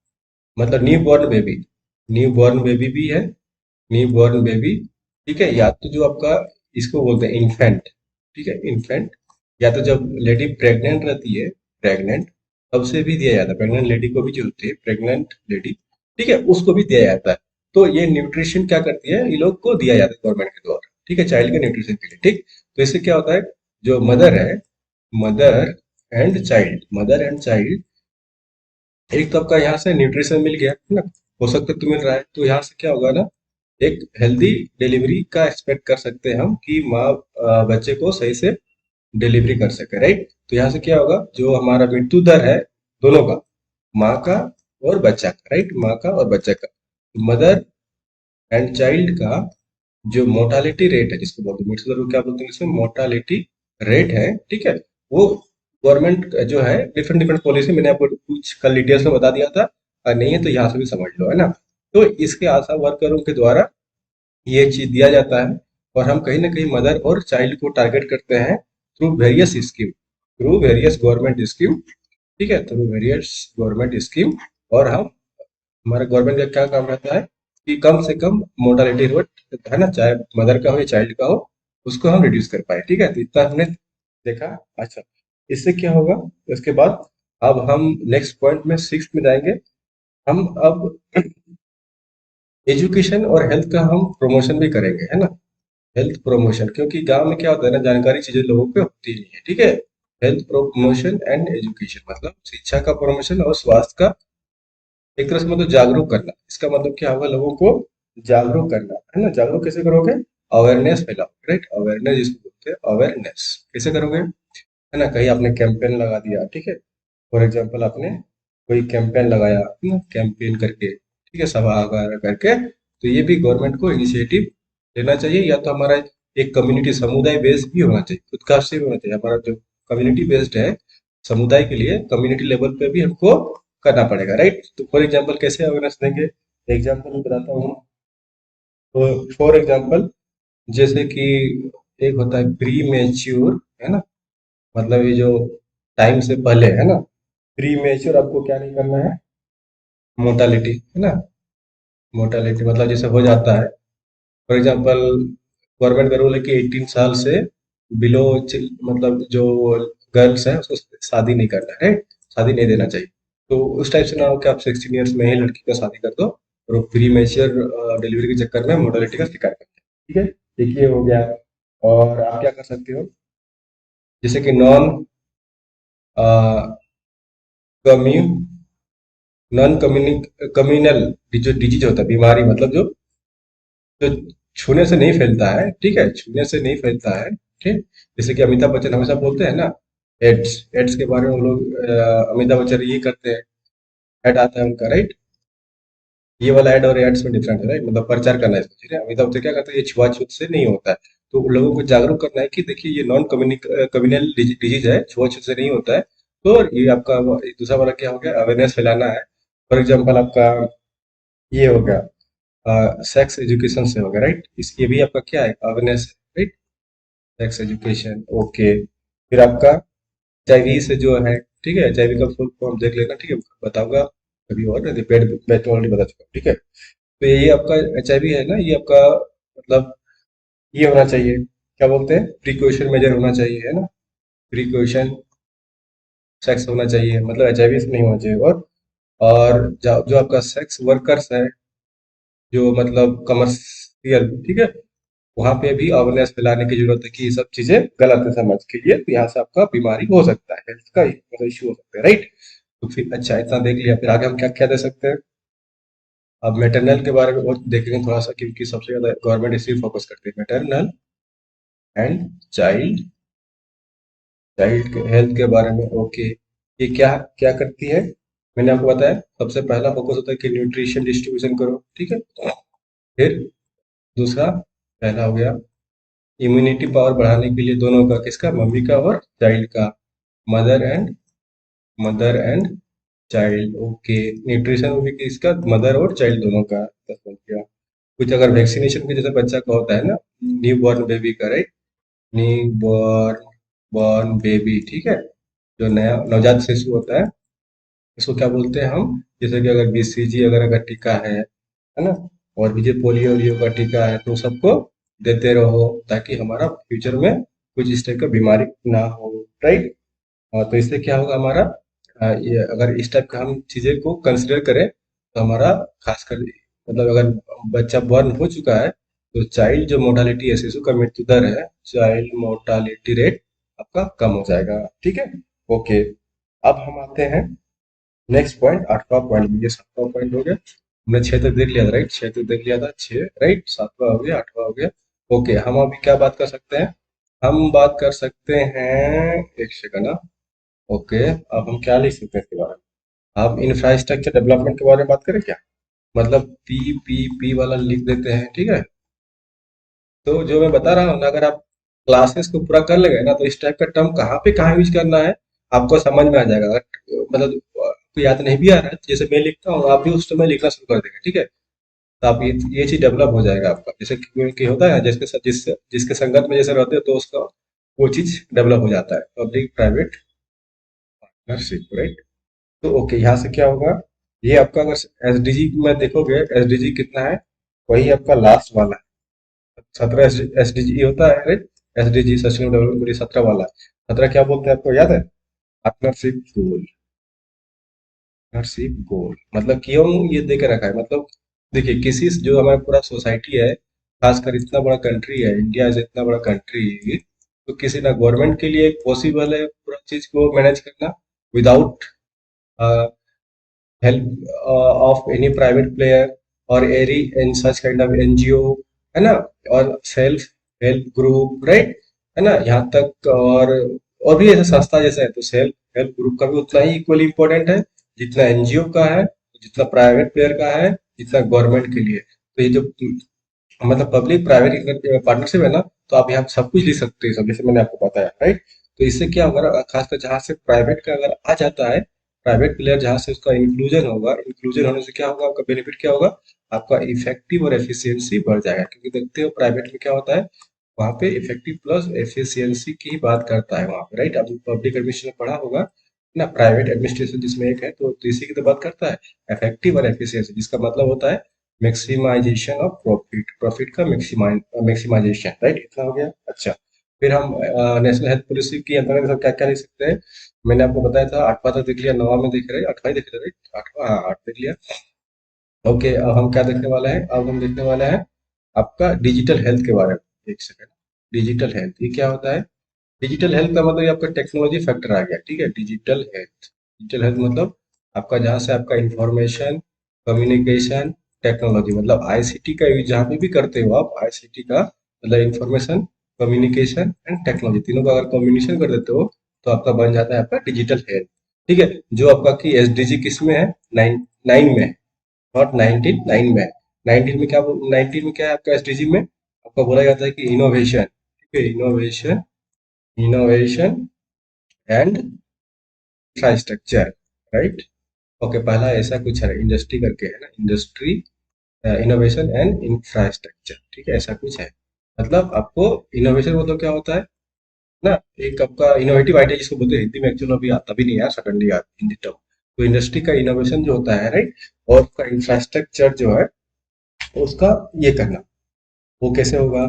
मतलब न्यू बॉर्न बेबी भी है, न्यू बॉर्न बेबी, ठीक है, या तो जो आपका इसको बोलते हैं इन्फेंट, ठीक है, इन्फेंट, या तो जब लेडी प्रेग्नेंट रहती है, प्रेग्नेंट, तब से भी दिया जाता है, प्रेग्नेंट लेडी को भी जो होती है, प्रेग्नेंट लेडी, ठीक है, उसको भी दिया जाता है। तो ये न्यूट्रिशन क्या करती है, ये लोग को दिया जाता है गवर्नमेंट के द्वारा, ठीक है, चाइल्ड के न्यूट्रिशन के लिए, ठीक। तो इससे क्या होता है, जो मदर है, मदर एंड चाइल्ड, एक तो आपका यहाँ से न्यूट्रिशन मिल गया है ना, पोषक तत्व मिल रहा है, तो यहाँ से क्या होगा ना, एक हेल्दी डिलीवरी का एक्सपेक्ट कर सकते हैं हम, कि माँ बच्चे को सही से डिलीवरी कर सके, राइट। तो यहाँ से क्या होगा, जो हमारा मृत्यु दर है दोनों का, माँ का और बच्चा का, राइट, माँ का और बच्चा का, मदर एंड चाइल्ड का जो मोर्टालिटी रेट है, जिसको बोलते हैं मृत्यु दर को क्या बोलते हैं, इसमें मोर्टालिटी रेट है, ठीक है। वो गवर्नमेंट जो है डिफरेंट डिफरेंट पॉलिसी, मैंने आपको कुछ कल डिटेल्स में बता दिया था, नहीं है तो यहाँ से भी समझ लो, है ना। तो इसके आशा वर्करों के द्वारा ये चीज दिया जाता है, और हम कहीं ना कहीं मदर और चाइल्ड को टारगेट करते हैं through various scheme, through various government scheme, ठीक है, थ्रू वेरियस गवर्नमेंट स्कीम। और हम, हमारे गवर्नमेंट का क्या काम रहता है कि कम से कम मोर्टालिटी रेट है ना, चाहे मदर का हो या चाइल्ड का हो, उसको हम रिड्यूस कर पाए, ठीक है। तो इतना हमने देखा। अच्छा, इससे क्या होगा, इसके बाद अब हम नेक्स्ट पॉइंट में, सिक्स में जाएंगे। हम अब एजुकेशन और हेल्थ का हम प्रमोशन भी करेंगे, है ना। हेल्थ प्रमोशन, क्योंकि गांव में क्या होता है ना, जानकारी चीजें लोगों पे होती नहीं है, ठीक है। हेल्थ प्रमोशन एंड एजुकेशन मतलब शिक्षा का प्रमोशन और स्वास्थ्य का एक तरह से मतलब जागरूक करना। इसका मतलब क्या होगा, लोगों को जागरूक करना, है ना। जागरूक कैसे करोगे, अवेयरनेस फैलाओ, राइट, अवेयरनेस जिसको बोलते हैं, अवेयरनेस कैसे करोगे, है ना। कहीं आपने कैंपेन लगा दिया, ठीक है, फॉर एग्जाम्पल आपने कोई कैंपेन लगाया, है ना, कैंपेन करके, ठीक है, सभा वगैरह करके, तो ये भी गवर्नमेंट को इनिशिएटिव लेना चाहिए। या तो हमारा एक कम्युनिटी समुदाय बेस्ड भी होना चाहिए, खुदकार से भी होना चाहिए। हमारा जो कम्युनिटी बेस्ड है, समुदाय के लिए कम्युनिटी लेवल पे भी हमको करना पड़ेगा, राइट। तो फॉर एग्जाम्पल कैसे अवेयरनेस देंगे, एग्जाम्पल मैं बताता हूँ। तो फॉर एग्जाम्पल, जैसे कि एक होता है प्री मेच्योर, है ना, मतलब ये जो टाइम से पहले, है ना, प्री मेच्योर आपको क्या नहीं करना है, मोर्टालिटी, है ना, मोर्टालिटी मतलब जैसे हो जाता है, फॉर एग्जाम्पल गवर्नमेंट का रूल है कि 18 साल से बिलो, मतलब जो गर्ल्स है उसको शादी नहीं करना है, राइट, शादी नहीं देना चाहिए। तो उस टाइप से ना हो कि आप 16 ईयर्स में ही लड़की का शादी कर दो और वो प्री मेच्योर डिलीवरी के चक्कर में मोर्टालिटी का शिकार करते हैं, ठीक है। एक ये हो गया। और आप क्या कर सकते हो, जैसे कि नॉन कम्यू नॉन कम्युनल जो डिजीज होता है, बीमारी मतलब जो छूने से नहीं फैलता है, ठीक है, छूने से नहीं फैलता है, ठीक। जैसे कि अमिताभ बच्चन हमेशा बोलते हैं ना, एड्स, एड्स के बारे में हम लोग, अमिताभ बच्चन ये करते हैं, एड आता है उनका, राइट। ये वाला एड और एड्स में डिफरेंट है, राइट, मतलब प्रचार करना है इसको, ठीक है। अमिताभ बच्चन क्या करते हैं, ये छुआछूत से नहीं होता है। तो उन लोगों को जागरूक करना है कि देखिए ये नॉन कम्युनल डिजीज है, छुआछूत से नहीं होता है। तो ये आपका दूसरा वाला क्या हो गया, अवेयरनेस फैलाना है। फॉर एग्जाम्पल आपका ये हो गया सेक्स एजुकेशन से होगा, राइट, इस ये भी आपका क्या है, awareness, right, sex education, okay. फिर आपका एचआईवी से जो है, ठीक है, एचआईवी का फुल फॉर्म देख लेना, ठीक है, बताऊंगा कभी और, नहीं पेड मैं तो ऑलरेडी बता चुका हूँ, ठीक है। तो ये आपका एचआईवी है ना, ये आपका मतलब ये होना चाहिए, क्या बोलते हैं, प्रिकॉशन मेजर होना चाहिए, है ना, प्रिकॉशन सेक्स होना चाहिए, मतलब एचआईवी नहीं होना चाहिए। और जो आपका सेक्स वर्कर्स है, जो मतलब कमर्शियल, ठीक है, वहां पे भी अवेयरनेस फैलाने की जरूरत है कि ये सब चीजें गलत है समाज के लिए, तो यहाँ से आपका बीमारी हो सकता है, हेल्थ का मतलब इश्यू हो सकता है, राइट। तो फिर अच्छा, इतना देख लिया, फिर आगे हम क्या क्या दे सकते हैं। अब मेटरनल के बारे में और देखेंगे थोड़ा सा, क्योंकि सबसे ज्यादा गवर्नमेंट इसी फोकस करती है, मेटरनल एंड चाइल्ड, चाइल्ड के हेल्थ के बारे में, ओके। ये क्या क्या करती है, मैंने आपको बताया सबसे पहला फोकस होता है कि न्यूट्रिशन डिस्ट्रीब्यूशन करो, ठीक है। फिर दूसरा, पहला हो गया इम्यूनिटी पावर बढ़ाने के लिए दोनों का, किसका, मम्मी का और चाइल्ड का, mother and mother and child, okay. Nutrition में भी किसका, मदर और चाइल्ड दोनों का, दस हो गया। कुछ अगर वैक्सीनेशन भी जैसे बच्चा का होता है ना, न्यू बॉर्न बेबी का, right, new born born baby, ठीक है, जो नया नवजात शिशु होता है, इसको क्या बोलते हैं हम, जैसे कि अगर बीसीजी अगर अगर टीका है ना, और भी जो पोलियो वोलियो का टीका है, तो सबको देते रहो, ताकि हमारा फ्यूचर में कुछ इस टाइप का बीमारी ना हो, राइट। तो इससे क्या होगा हमारा, ये अगर इस टाइप का हम चीजें को कंसिडर करें, तो हमारा खासकर मतलब अगर बच्चा बॉर्न हो चुका है, तो चाइल्ड जो मोर्टालिटी है, शिशु का मृत्यु दर है, चाइल्ड मोर्टालिटी रेट आपका कम हो जाएगा, ठीक है, ओके। अब हम आते हैं नेक्स्ट पॉइंट, आठवां पॉइंट, ये सातवां पॉइंट हो गया, हमने छह तक देख लिया था, राइट, छह तक देख लिया था, छह, राइट, सातवां हो गया, आठवां हो गया, ओके। हम अभी क्या बात कर सकते हैं, हम बात कर सकते हैं, एक सेकंड ना। ओके, अब हम क्या लिख सकते हैं इसके बारे में? आप इंफ्रास्ट्रक्चर डेवलपमेंट के बारे में बात करें क्या? मतलब पी वाला लिख देते हैं, ठीक है। तो जो मैं बता रहा हूँ ना, अगर आप क्लासेस को पूरा कर लेंगे ना, तो इस टाइप का टर्म कहाँ पे कहाँ यूज करना है आपको समझ में आ जाएगा। मतलब आपको याद नहीं भी आ रहा है, तो जैसे मैं लिखता हूँ आप भी उस समय लिखना शुरू कर देंगे, ठीक है। तो आप ये चीज डेवलप हो जाएगा आपका, जैसे कि होता है ना, जिसके संगत में जैसे रहते हो तो उसका वो चीज डेवलप हो जाता है। Public private partnership, right. तो ओके, यहाँ से क्या होगा? ये आपका अगर एसडीजी में देखोगे, एसडीजी कितना है? वही आपका लास्ट वाला है, 17 एसडीजी होता है, right. SDG sustainable development goal 17 वाला है। 17 क्या बोलते हैं, आपको याद है? पार्टनरशिप गोल। पार्टनरशिप गोल मतलब क्यों ये दे के रखा है? मतलब देखिए, किसी जो हमारा पूरा सोसाइटी है, खासकर इतना बड़ा कंट्री है इंडिया, इज इतना बड़ा कंट्री, तो किसी ना गवर्नमेंट के लिए पॉसिबल है पूरा चीज को मैनेज करना without help of any private player or any in such kind of NGO, है ना, और सेल्फ हेल्प ग्रुप, राइट, है ना, यहाँ तक। और भी ऐसे संस्था जैसे है, तो सेल्फ हेल्प ग्रुप का भी उतना ही इक्वली इम्पोर्टेंट है जितना एनजीओ का है, जितना प्राइवेट प्लेयर का है, जितना गवर्नमेंट के लिए। तो ये जो मतलब पब्लिक प्राइवेट पार्टनरशिप है ना, तो आप यहाँ सब कुछ लिख सकते हैं, सब जैसे मैंने आपको बताया, राइट। तो इससे क्या होगा ना, खासकर जहाँ से प्राइवेट का अगर आ जाता है, प्राइवेट प्लेयर जहाँ से उसका इंक्लूजन होगा, इंक्लूजन होने से क्या होगा, आपका बेनिफिट क्या होगा? आपका इफेक्टिव और एफिशिएंसी बढ़ जाएगा, क्योंकि देखते हो प्राइवेट में क्या होता है, वहाँ पे इफेक्टिव प्लस एफिशिएंसी की ही बात करता है वहाँ पे, राइट। आपने पब्लिक एडमिनिस्ट्रेशन में पढ़ा होगा ना, प्राइवेट एडमिनिस्ट्रेशन जिसमें एक है, तो इसी की तो बात करता है, इफेक्टिव और एफिशिएंसी, जिसका मतलब होता है मैक्सिमाइजेशन ऑफ प्रॉफिट, प्रॉफिट का मैक्सिमाइजेशन, राइट। इतना हो गया। अच्छा, फिर हम नेशनल हेल्थ पॉलिसी की अंतर्गत क्या क्या लिख सकते हैं? मैंने आपको बताया था, 8वां तो देख लिया, 9वां में देख रहे, 8वां ही देख रहे, राइट। 8वां, हाँ, 8 देख लिया। ओके, अब हम क्या देखने वाले हैं? अब हम देखने वाले हैं आपका डिजिटल हेल्थ के बारे में। एक सेकंड, डिजिटल हेल्थ ये क्या होता है? डिजिटल हेल्थ का मतलब ये आपका टेक्नोलॉजी फैक्टर आ गया, ठीक है। डिजिटल हेल्थ, डिजिटल हेल्थ मतलब आपका जहाँ से आपका इंफॉर्मेशन, कम्युनिकेशन, टेक्नोलॉजी, मतलब आईसीटी का यूज जहाँ पे भी करते हो आप, आईसीटी का मतलब इंफॉर्मेशन, कम्युनिकेशन एंड टेक्नोलॉजी, तीनों का अगर कॉम्बिनेशन कर देते हो तो आपका बन जाता है आपका डिजिटल हेल्थ, ठीक है। जो आपका की एसडीजी किस में है? 9 में, नॉट 19, 9 में। 19 में क्या 19 में क्या है आपका एसडीजी में? आपका बोला जाता है कि इनोवेशन, ठीक है, innovation, innovation and infrastructure, right. Okay, पहला ऐसा कुछ है, इंडस्ट्री करके है ना, इंडस्ट्री, इनोवेशन एंड इंफ्रास्ट्रक्चर, ठीक है, ऐसा कुछ है। मतलब आपको इनोवेशन मतलब क्या होता है ना, एक आपका इनोवेटिव आइडिया जिसको बोलते हैं, हिंदी में एक्चुअली अभी आता भी नहीं है सडनली याद हिंदी टर्म। तो इंडस्ट्री का इनोवेशन जो होता है, राइट, और उसका इंफ्रास्ट्रक्चर जो है उसका ये करना, वो कैसे होगा?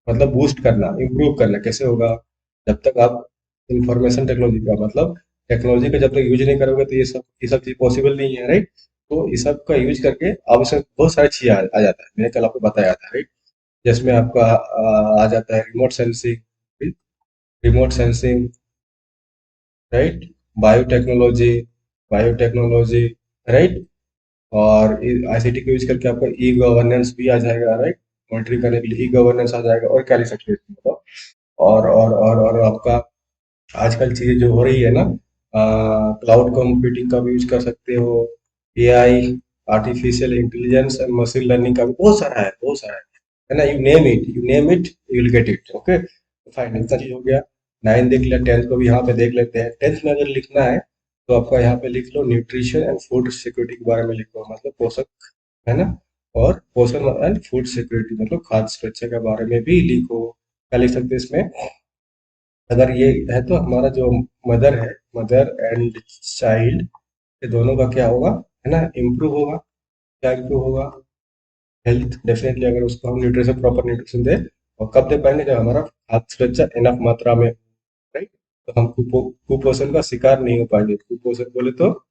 मतलब बूस्ट करना, इम्प्रूव करना कैसे होगा? जब तक आप इंफॉर्मेशन टेक्नोलॉजी का मतलब टेक्नोलॉजी का जब तक यूज नहीं करोगे तो ये सब चीज पॉसिबल नहीं है, राइट। तो इस सब का यूज करके आप इसमें बहुत सारी चीजें आ जाता है, मैंने कल आपको बताया था, राइट। जिसमें आपका आ जाता है remote sensing, remote sensing, right, biotechnology, biotechnology, right. और आईसीटी को यूज करके आपका ई गवर्नेंस भी आ जाएगा, राइट। मॉनिटरिंग करने के लिए ई गवर्नेंस आ जाएगा, और क्या लिख सकते हैं इसमें बताओ? और आपका आजकल चीजें जो हो रही है ना, क्लाउड कंप्यूटिंग का भी यूज कर सकते हो, AI, artificial intelligence and machine learning का भी बहुत सारा है, बहुत सारा है ना। You name it, you name it, you will get it, okay. Fine, इतना चीज हो गया। 9 देख लिया, 10th को भी यहाँ पे देख लेते हैं। 10th में अगर लिखना है तो आपका यहाँ पे लिख लो न्यूट्रिशन एंड फूड सिक्योरिटी के बारे में लिखो, मतलब पोषक, है ना, और पोषण एंड फूड सिक्योरिटी मतलब खाद्य सुरक्षा के बारे में भी लिखो। क्या लिख सकते हैं इसमें? अगर ये है तो हमारा जो मदर है, मदर एंड चाइल्ड, ये दोनों का क्या होगा, है ना, इम्प्रूव होगा। क्या इम्प्रूव होगा? हेल्थ, डेफिनेटली, अगर उसको हम न्यूट्रिशन, प्रॉपर न्यूट्रिशन दे, और कब दे पाएंगे? जब हमारा खाद्य सुरक्षा इनफ मात्रा में, राइट। तो हम कुपोषण का शिकार नहीं हो पाएंगे। कुपोषण बोले तो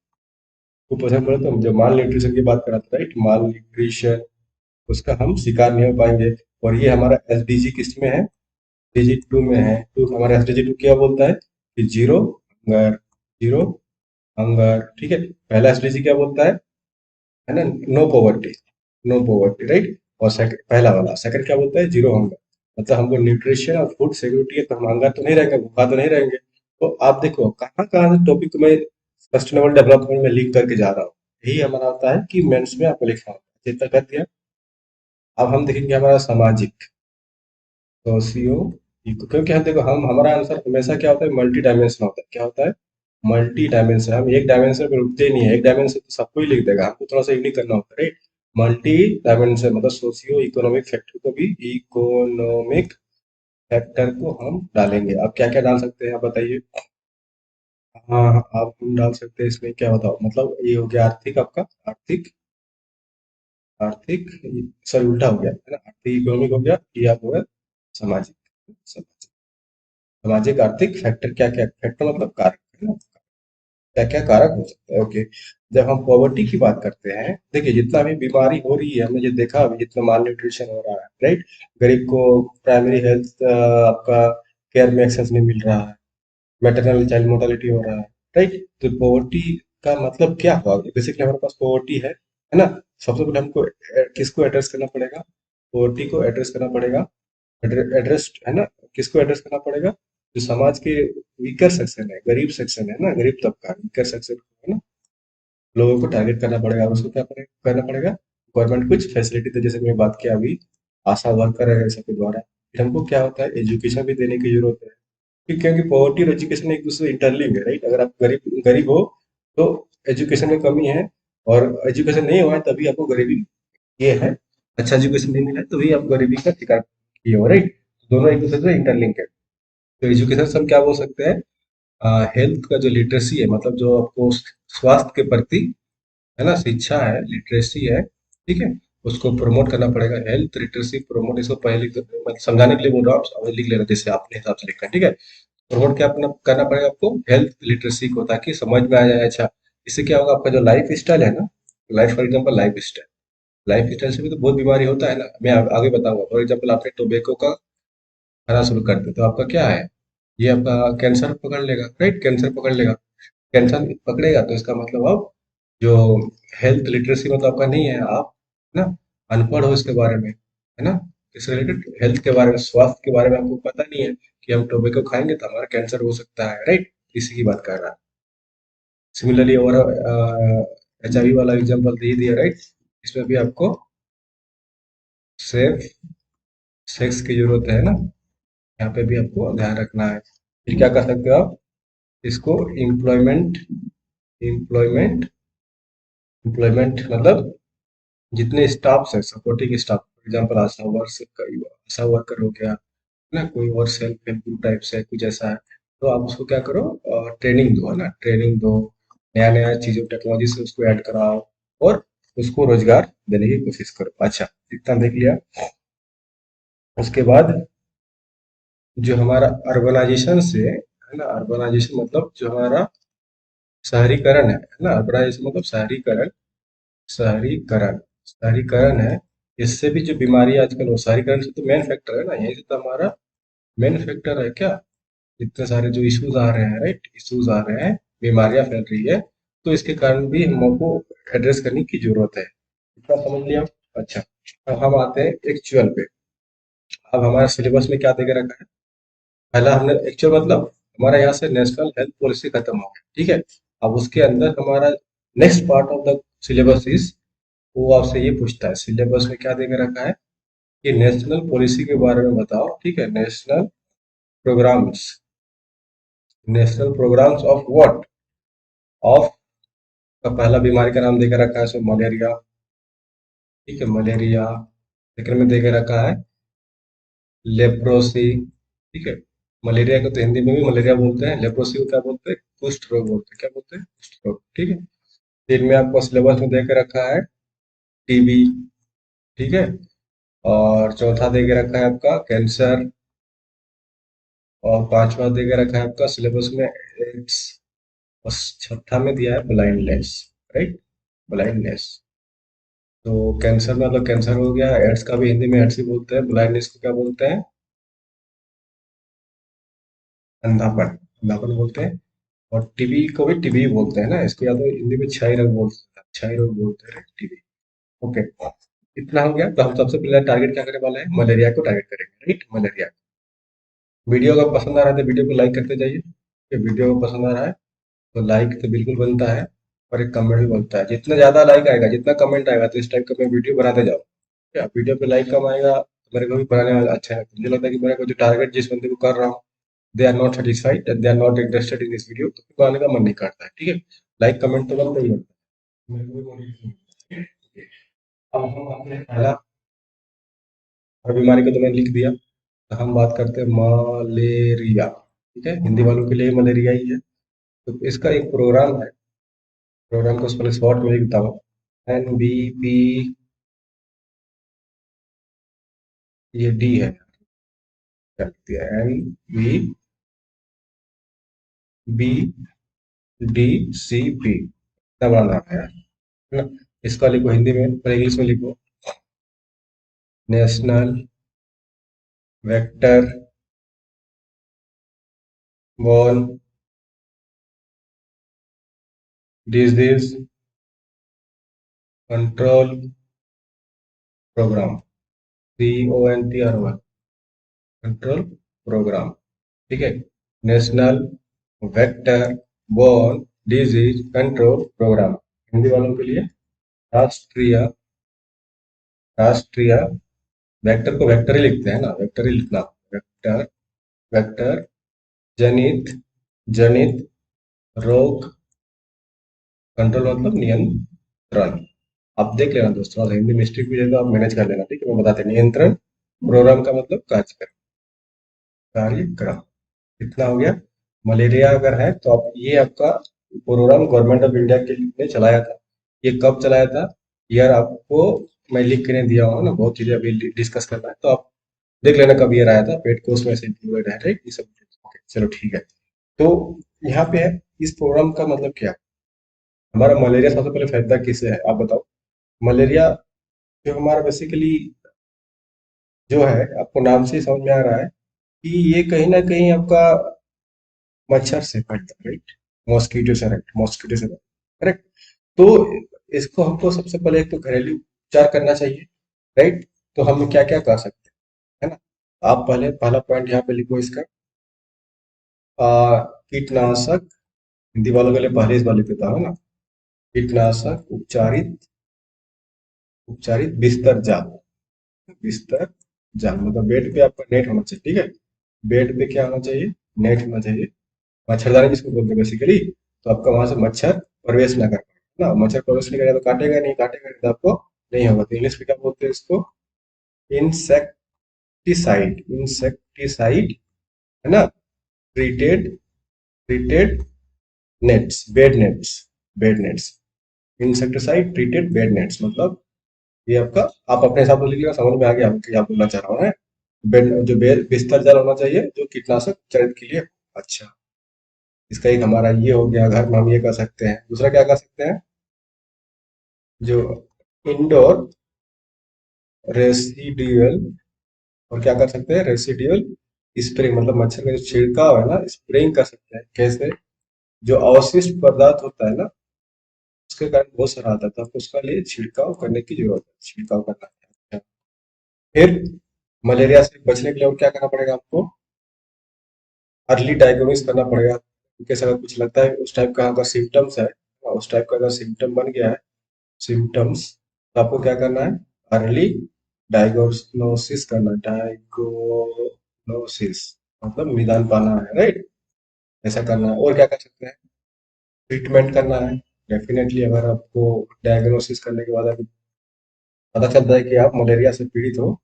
जब माल न्यूट्रिशन की बात करा था, राइट, माल न्यूट्रिशन, उसका हम शिकार नहीं हो पाएंगे। और ये हमारा एसडीजी किस में है? एसडीजी 2 में है। तो हमारा एसडीजी 2 क्या बोलता है कि जीरो हंगर, जीरो हंगर, ठीक है। पहला एसडीजी क्या बोलता है ना, no poverty, no poverty, right. और सेकंड, पहला वाला, सेकंड क्या बोलता है? Zero hunger. मतलब हमको न्यूट्रिशन और फूड सिक्योरिटी है, तो हम हंगा तो नहीं रहेंगे, भूखा तो नहीं रहेंगे। तो आप देखो कहाँ कहाँ से टॉपिक को मैं सस्टेनेबल डेवलपमेंट में लिंक करके जा रहा हूँ। यही हमारा होता है कि मेंस में आपको लिखना होता है, जितना कर दिया। अब हम देखेंगे हमारा सामाजिक, सोशियो क्योंकि हम देखो हम हमारा आंसर हमेशा क्या होता है, मल्टी डायमेंशन होता है। क्या होता है? Multi dimension. हम एक डायमेंशन पे रुकते ही नहीं है, एक डायमेंशन तो सबको ही लिख देगा, हमको थोड़ा सा यूनिक करना होता है, राइट। मल्टी डायमेंशन मतलब सोशियो इकोनॉमिक फैक्टर को भी, इकोनॉमिक फैक्टर को हम डालेंगे। अब क्या क्या डाल सकते हैं आप बताइए। हाँ हाँ, आप हम डाल सकते हैं इसमें, क्या बताओ, मतलब ये हो गया आर्थिक, आपका आर्थिक, आर्थिक, सॉरी उल्टा हो गया है ना, आर्थिक इकोनॉमिक हो गया, ये आप हो गया सामाजिक। सामाजिक आर्थिक फैक्टर, क्या क्या फैक्टर मतलब कारक है ना, क्या क्या कारक हो सकता है, ओके। जब हम पॉवर्टी की बात करते हैं, देखिए जितना भी बीमारी हो रही है, हमने ये देखा अभी जितना माल न्यूट्रिशन हो रहा है, राइट। गरीब को प्राइमरी हेल्थ आपका केयर में एक्सेस नहीं मिल रहा है, मैटरनल चाइल्ड मोर्टेलिटी हो रहा है, राइट। तो पॉवर्टी का मतलब क्या हुआ, बेसिकली हमारे पास पॉवर्टी है ना। सबसे पहले हमको किसको एड्रेस करना पड़ेगा, पॉवर्टी को एड्रेस करना पड़ेगा, एड्रेस है ना। किसको एड्रेस करना पड़ेगा, जो समाज के वीकर सेक्शन है, गरीब सेक्शन है ना, गरीब तबका वीकर सेक्शन है ना, लोगों को टारगेट करना पड़ेगा। और उसको क्या करना पड़ेगा, गवर्नमेंट कुछ फैसिलिटी दे, जैसे मैं बात किया अभी, आशा वर्कर है सबके द्वारा। फिर हमको क्या होता है, एजुकेशन भी देने की जरूरत है, क्योंकि पॉवर्टी और एजुकेशन एक दूसरे से इंटरलिंक है, राइट। अगर आप गरीब गरीब हो तो एजुकेशन में कमी है, और एजुकेशन नहीं हुआ है तभी आपको गरीबी ये है। अच्छा एजुकेशन नहीं मिला है तभी आप गरीबी का शिकार किए हो, राइट। दोनों एक दूसरे से इंटरलिंक है। तो एजुकेशन से हम क्या बोल सकते हैं, हेल्थ का जो लिटरेसी है, मतलब जो आपको स्वास्थ्य के प्रति है ना, शिक्षा है, लिटरेसी है, ठीक है, उसको प्रमोट करना पड़ेगा। हेल्थ लिटरेसी प्रमोट, इसको पहले लिख दो, मैं समझाने के लिए बोल रहा हूँ, आप लिख लेना जैसे अपने हिसाब से लिखना है, ठीक है। प्रमोट क्या अपना करना पड़ेगा आपको, हेल्थ लिटरेसी को, ताकि समझ में आ जाए। अच्छा, इससे क्या होगा, आपका जो लाइफ स्टाइल है ना, life for example life style, life style से भी तो बहुत बीमारी होता है ना, मैं आगे बताऊंगा। फॉर एग्जाम्पल आपने टोबैको का खाना शुरू कर दिया, तो आपका क्या है, ये आपका कैंसर पकड़ लेगा, राइट, कैंसर पकड़ लेगा। कैंसर पकड़ेगा तो इसका मतलब आप जो हेल्थ लिटरेसी मतलब आपका नहीं है, आप ना अनपढ़ हो इसके बारे में, है ना। इससे रिलेटेड हेल्थ के बारे में, स्वास्थ्य के बारे में आपको पता नहीं है कि हम टोबैको खाएंगे तो हमारा कैंसर हो सकता है, राइट। इसी की बात कर रहा है। सिमिलरली और HIV वाला एग्जांपल दे दिया, राइट। इसमें भी आपको सेफ सेक्स की जरूरत है ना, यहाँ पे भी आपको ध्यान रखना है। फिर क्या कर सकते हो आप, इसको एम्प्लॉयमेंट, एम्प्लॉयमेंट, एम्प्लॉयमेंट मतलब जितने स्टाफ है, supporting staff, for example Asha worker हो गया ना, कोई और सेल्फ हेल्प ग्रुप टाइप से कुछ ऐसा है, तो आप उसको क्या करो, ट्रेनिंग दो, है ना, ट्रेनिंग दो, नया नया चीजों टेक्नोलॉजी से उसको ऐड कराओ, और उसको रोजगार देने की कोशिश करो। अच्छा, इतना देख लिया। उसके बाद जो हमारा अर्बनाइजेशन से है ना, अर्बनाइजेशन मतलब जो हमारा शहरीकरण है ना, अर्बनाइजेशन मतलब शहरीकरण, शहरीकरण, शहरीकरण है। इससे भी जो बीमारी आजकल हो, शहरीकरण से तो मेन फैक्टर है ना, यही से तो हमारा मेन फैक्टर है क्या, इतने सारे जो इश्यूज आ रहे हैं, राइट, इश्यूज आ रहे हैं, बीमारियां फैल रही है, तो इसके कारण भी हमको एड्रेस करने की जरूरत है। इतना समझ लिया। अच्छा, अब हम आते हैं एक्चुअल पे। अब हमारा सिलेबस में क्या देकर रखा है, पहला हमने एक्चुअल मतलब हमारा यहाँ से नेशनल हेल्थ पॉलिसी खत्म हो गया, ठीक है। अब उसके अंदर हमारा next part of the syllabus is, वो आपसे ये पूछता है सिलेबस में क्या देकर रखा है, कि नेशनल पॉलिसी के बारे में बताओ, ठीक है, national programs, national programs of what, of का पहला बीमारी का नाम देकर रखा है, सो मलेरिया, ठीक है, मलेरिया। सेकंड में देकर रखा है लेप्रोसी, ठीक है। मलेरिया को तो हिंदी में भी मलेरिया बोलते हैं, लेप्रोसी को क्या बोलते हैं, कुष्ठ रोग बोलते हैं, क्या बोलते हैं, कुष्ठ रोग, ठीक है। तीन में आपको सिलेबस में देकर रखा है टीबी, ठीक है। और चौथा देकर रखा है आपका कैंसर, और पांचवा देकर रखा है आपका सिलेबस में एड्स, और छठा में दिया है ब्लाइंडनेस, राइट, ब्लाइंडनेस। तो कैंसर मतलब कैंसर हो गया, एड्स का भी हिंदी में एड्स ही बोलते हैं, ब्लाइंडनेस को क्या बोलते हैं, अंधापन, अंधापन बोलते हैं। और टीबी को भी टीबी बोलते हैं ना, इसको या तो हिंदी में क्षय रोग बोलते हैं, क्षय रोग बोलते हैं, टीबी, ओके। इतना हो गया। तो हम सबसे पहले टारगेट क्या करने वाले हैं, मलेरिया को टारगेट करेंगे, राइट, मलेरिया। वीडियो अगर पसंद आ रहा है तो वीडियो को लाइक करते जाइए। वीडियो को पसंद आ रहा है तो लाइक तो बिल्कुल बनता है, और एक कमेंट भी बनता है। जितना ज्यादा लाइक आएगा, जितना कमेंट आएगा, तो इस टाइप का मैं वीडियो बनाते जाओ। क्या वीडियो पे लाइक कम आएगा तो मेरे को भी बनाने में अच्छा है। मुझे लगता है कि मेरे को जो टारगेट जिस बंदे को कर रहा हूँ, they are not satisfied, they are not interested in this video, तो फिर बनाने का मन नहीं करता है। ठीक है, लाइक कमेंट तो बनता ही बनता है, मेरे को भी motivation मिलता है। ठीक है। अब हम अपने पहला बीमारी को तो मैंने लिख दिया। तो हम बात करते हैं मलेरिया। ठीक है, हिंदी वालों के लिए मलेरिया ही है। तो इसका एक प्रोग्राम है, प्रोग्राम को पहले शॉर्ट में लिखता हूँ। NBP, ये डी है, क्या लिख दिया, NBBDCP, इतना बड़ा नाम है ना। इसका लिखो हिंदी में और इंग्लिश में लिखो, national vector borne disease control program, CONTROL, control program. ठीक है, national vector borne disease control program, Hindi वालों के लिए राष्ट्रीय, राष्ट्रीय, वेक्टर को वेक्टर ही लिखते हैं ना, वेक्टर ही लिखना, वेक्टर, वेक्टर जनित, जनित रोग कंट्रोल मतलब नियंत्रण। आप देख लेना दोस्तों, और हिंदी मिस्टेक भी है तो आप मैनेज कर लेना। ठीक है, मैं बताते, नियंत्रण, प्रोग्राम का मतलब कार्यक्रम, कार्यक्रम। इतना हो गया। मलेरिया अगर है तो आप ये आपका प्रोग्राम गवर्नमेंट ऑफ इंडिया के लिए चलाया था। ये कब चलाया था, यार आपको मैं लिख के नहीं दिया हूँ ना, बहुत चीजें अभी डिस्कस करना है, तो आप देख लेना कब ये आया था, पेड कोर्स में से इंक्लूडेड है, राइट, ये सब। ओके, चलो ठीक है। तो यहाँ पे है, इस प्रोग्राम का मतलब क्या है। हमारा मलेरिया सबसे पहले फैलता किससे है, आप बताओ। मलेरिया जो हमारा बेसिकली जो है, आपको नाम से ही समझ में आ रहा है कि ये कहीं ना कहीं आपका मच्छर से फैलता है, राइट, मॉस्किटो से, राइट, मॉस्किटो से, करेक्ट। तो इसको हमको सबसे पहले एक तो घरेलू उपचार करना चाहिए, राइट। तो हम क्या क्या कर सकते हैं, है ना। आप पहले पहला पॉइंट यहाँ पे लिखो इसका, कीटनाशक, हिंदी वालों के लिए पहले इस बार लिख देता हूँ ना, कीटनाशक उपचारित, उपचारित बिस्तर जाल, बिस्तर जाल मतलब बेड पे आपका नेट होना चाहिए। ठीक है, बेड पे क्या होना चाहिए, नेट होना चाहिए, मच्छरदानी जिसको बोलते हैं बेसिकली। तो आपका वहां से मच्छर प्रवेश ना कर पाए ना, मच्छर प्रवेश नहीं करेगा तो काटेगा नहीं, काटेगा नहीं तो आपको नहीं होगा। तो इंग्लिश में क्या बोलते हैं इसको, इंसेक्टिसाइड, इंसेक्टिसाइड, है ना। Treated, treated nets, bed nets, bed nets, insecticide treated bed nets मतलब ये आपका, आप अपने हिसाब से लिख लेना, समझ में आ गया आपको क्या बोलना चाह रहा हूँ मैं। बेड जो बेड बिस्तर जाल होना चाहिए जो कीटनाशक चरित के लिए। अच्छा, इसका एक हमारा ये हो गया, घर में हम ये कर सकते हैं। दूसरा क्या कर सकते हैं, जो इंडोर रेसिडुअल, और क्या कर सकते हैं, रेसिडुअल स्प्रे मतलब मच्छर का जो छिड़काव है ना, स्प्रेइंग कर सकते हैं। कैसे, जो अवशिष्ट पदार्थ होता है ना, उसके कारण बहुत सारा आता है, तो आपको उसका लिए छिड़काव करने की जरूरत है, छिड़काव करना है। अच्छा, फिर मलेरिया से बचने के लिए और क्या करना पड़ेगा आपको, अर्ली डायग्नोसिस करना पड़ेगा। कैसे, अगर कुछ लगता है उस टाइप का अगर सिम्टम्स है, उस टाइप का अगर सिम्टम बन गया है, सिम्टम्स, तो आपको क्या करना है, अर्ली डायग्नोसिस करना, डायग्नोसिस मतलब निदान पाना है, राइट, ऐसा करना है। और क्या कर सकते हैं, ट्रीटमेंट करना है। डेफिनेटली अगर आपको डायग्नोसिस करने के बाद अभी पता चलता है कि आप मलेरिया से पीड़ित हो,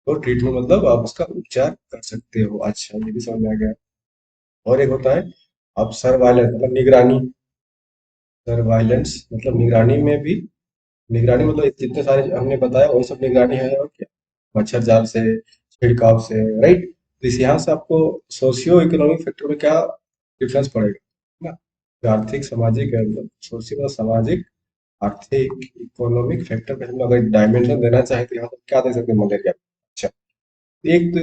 तो ट्रीटमेंट मतलब आप उसका उपचार कर सकते हो। अच्छा, ये भी समझ में आ गया। और एक होता है आप सर्वाइलेंस मतलब निगरानी, सर्वाइलेंस मतलब निगरानी में भी, निगरानी मतलब जितने सारे हमने बताया वही सब निगरानी है। और क्या, मच्छर जाल से, छिड़काव से, राइट। तो इस यहाँ से आपको सोशियो इकोनॉमिक फैक्टर में क्या डिफरेंस पड़ेगा ना, जो आर्थिक सामाजिक है, मतलब सोशियो सामाजिक आर्थिक इकोनॉमिक फैक्टर पे हम अगर डायमेंशन देना चाहे तो यहाँ पर क्या दे सकते हैं, मलेरिया। अच्छा, एक तो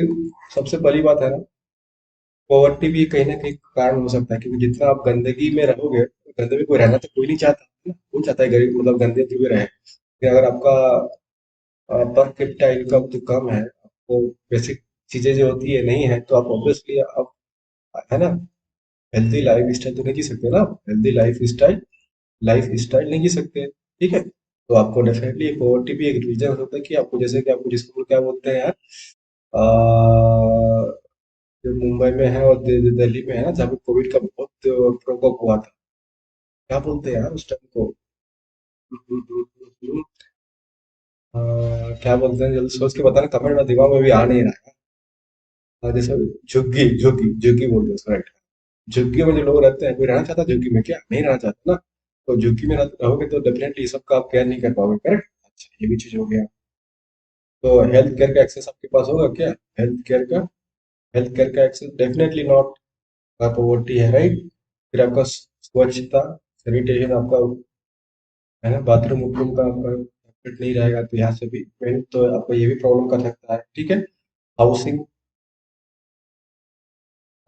सबसे बड़ी बात है ना, पॉवर्टी भी कहीं ना कहीं कारण हो सकता है, क्योंकि जितना आप गंदगी में रहोगे, गंदगी में कोई रहना तो कोई नहीं चाहता है ना, कौन चाहता है गरीब मतलब गंदगी में रहे। फिर अगर आपका पर कैपिटा इनकम तो कम है, आपको बेसिक चीजें जो होती है नहीं है, तो आप ऑब्वियसली आप, है ना, हेल्दी लाइफ स्टाइल तो नहीं जी सकते ना, हेल्दी लाइफ स्टाइल नहीं जी सकते, ठीक है। तो आपको डेफिनेटली पॉवर्टी भी एक रीजन हो सकता है कि आपको, जैसे कि आपको जिसको क्या बोलते हैं यार, जो मुंबई में है और दिल्ली में है ना, जहाँ पे कोविड का बहुत प्रकोप हुआ था, क्या बोलते हैं यार उस टाइम को, अ, क्या बोलते हैं, जल्दी सोच के बताना, कमेंट में दिमाग में भी आ नहीं रहा है। जैसे झुग्गी झुग्गी झुग्गी बोलते हैं उसको, राइट। झुग्गी में जो लोग रहते हैं, कोई रहना चाहता है झुग्गी में? क्या नहीं रहना चाहता ना। तो झुग्गी में रहोगे तो डेफिनेटली सबका आप केयर नहीं कर पाओगे, करेक्ट। अच्छा, ये भी चीज हो गया। तो हेल्थ केयर का एक्सेस आपके पास होगा क्या? हेल्थ केयर का एक्सेस डेफिनेटली नॉट। पॉवर्टी है, राइट। फिर आपका स्वच्छता, सैनिटेशन आपका, है ना, बाथरूम वूथरूम का आपका फिट नहीं रहेगा, तो यहाँ से भी तो आपको ये भी प्रॉब्लम कर सकता है, ठीक है। हाउसिंग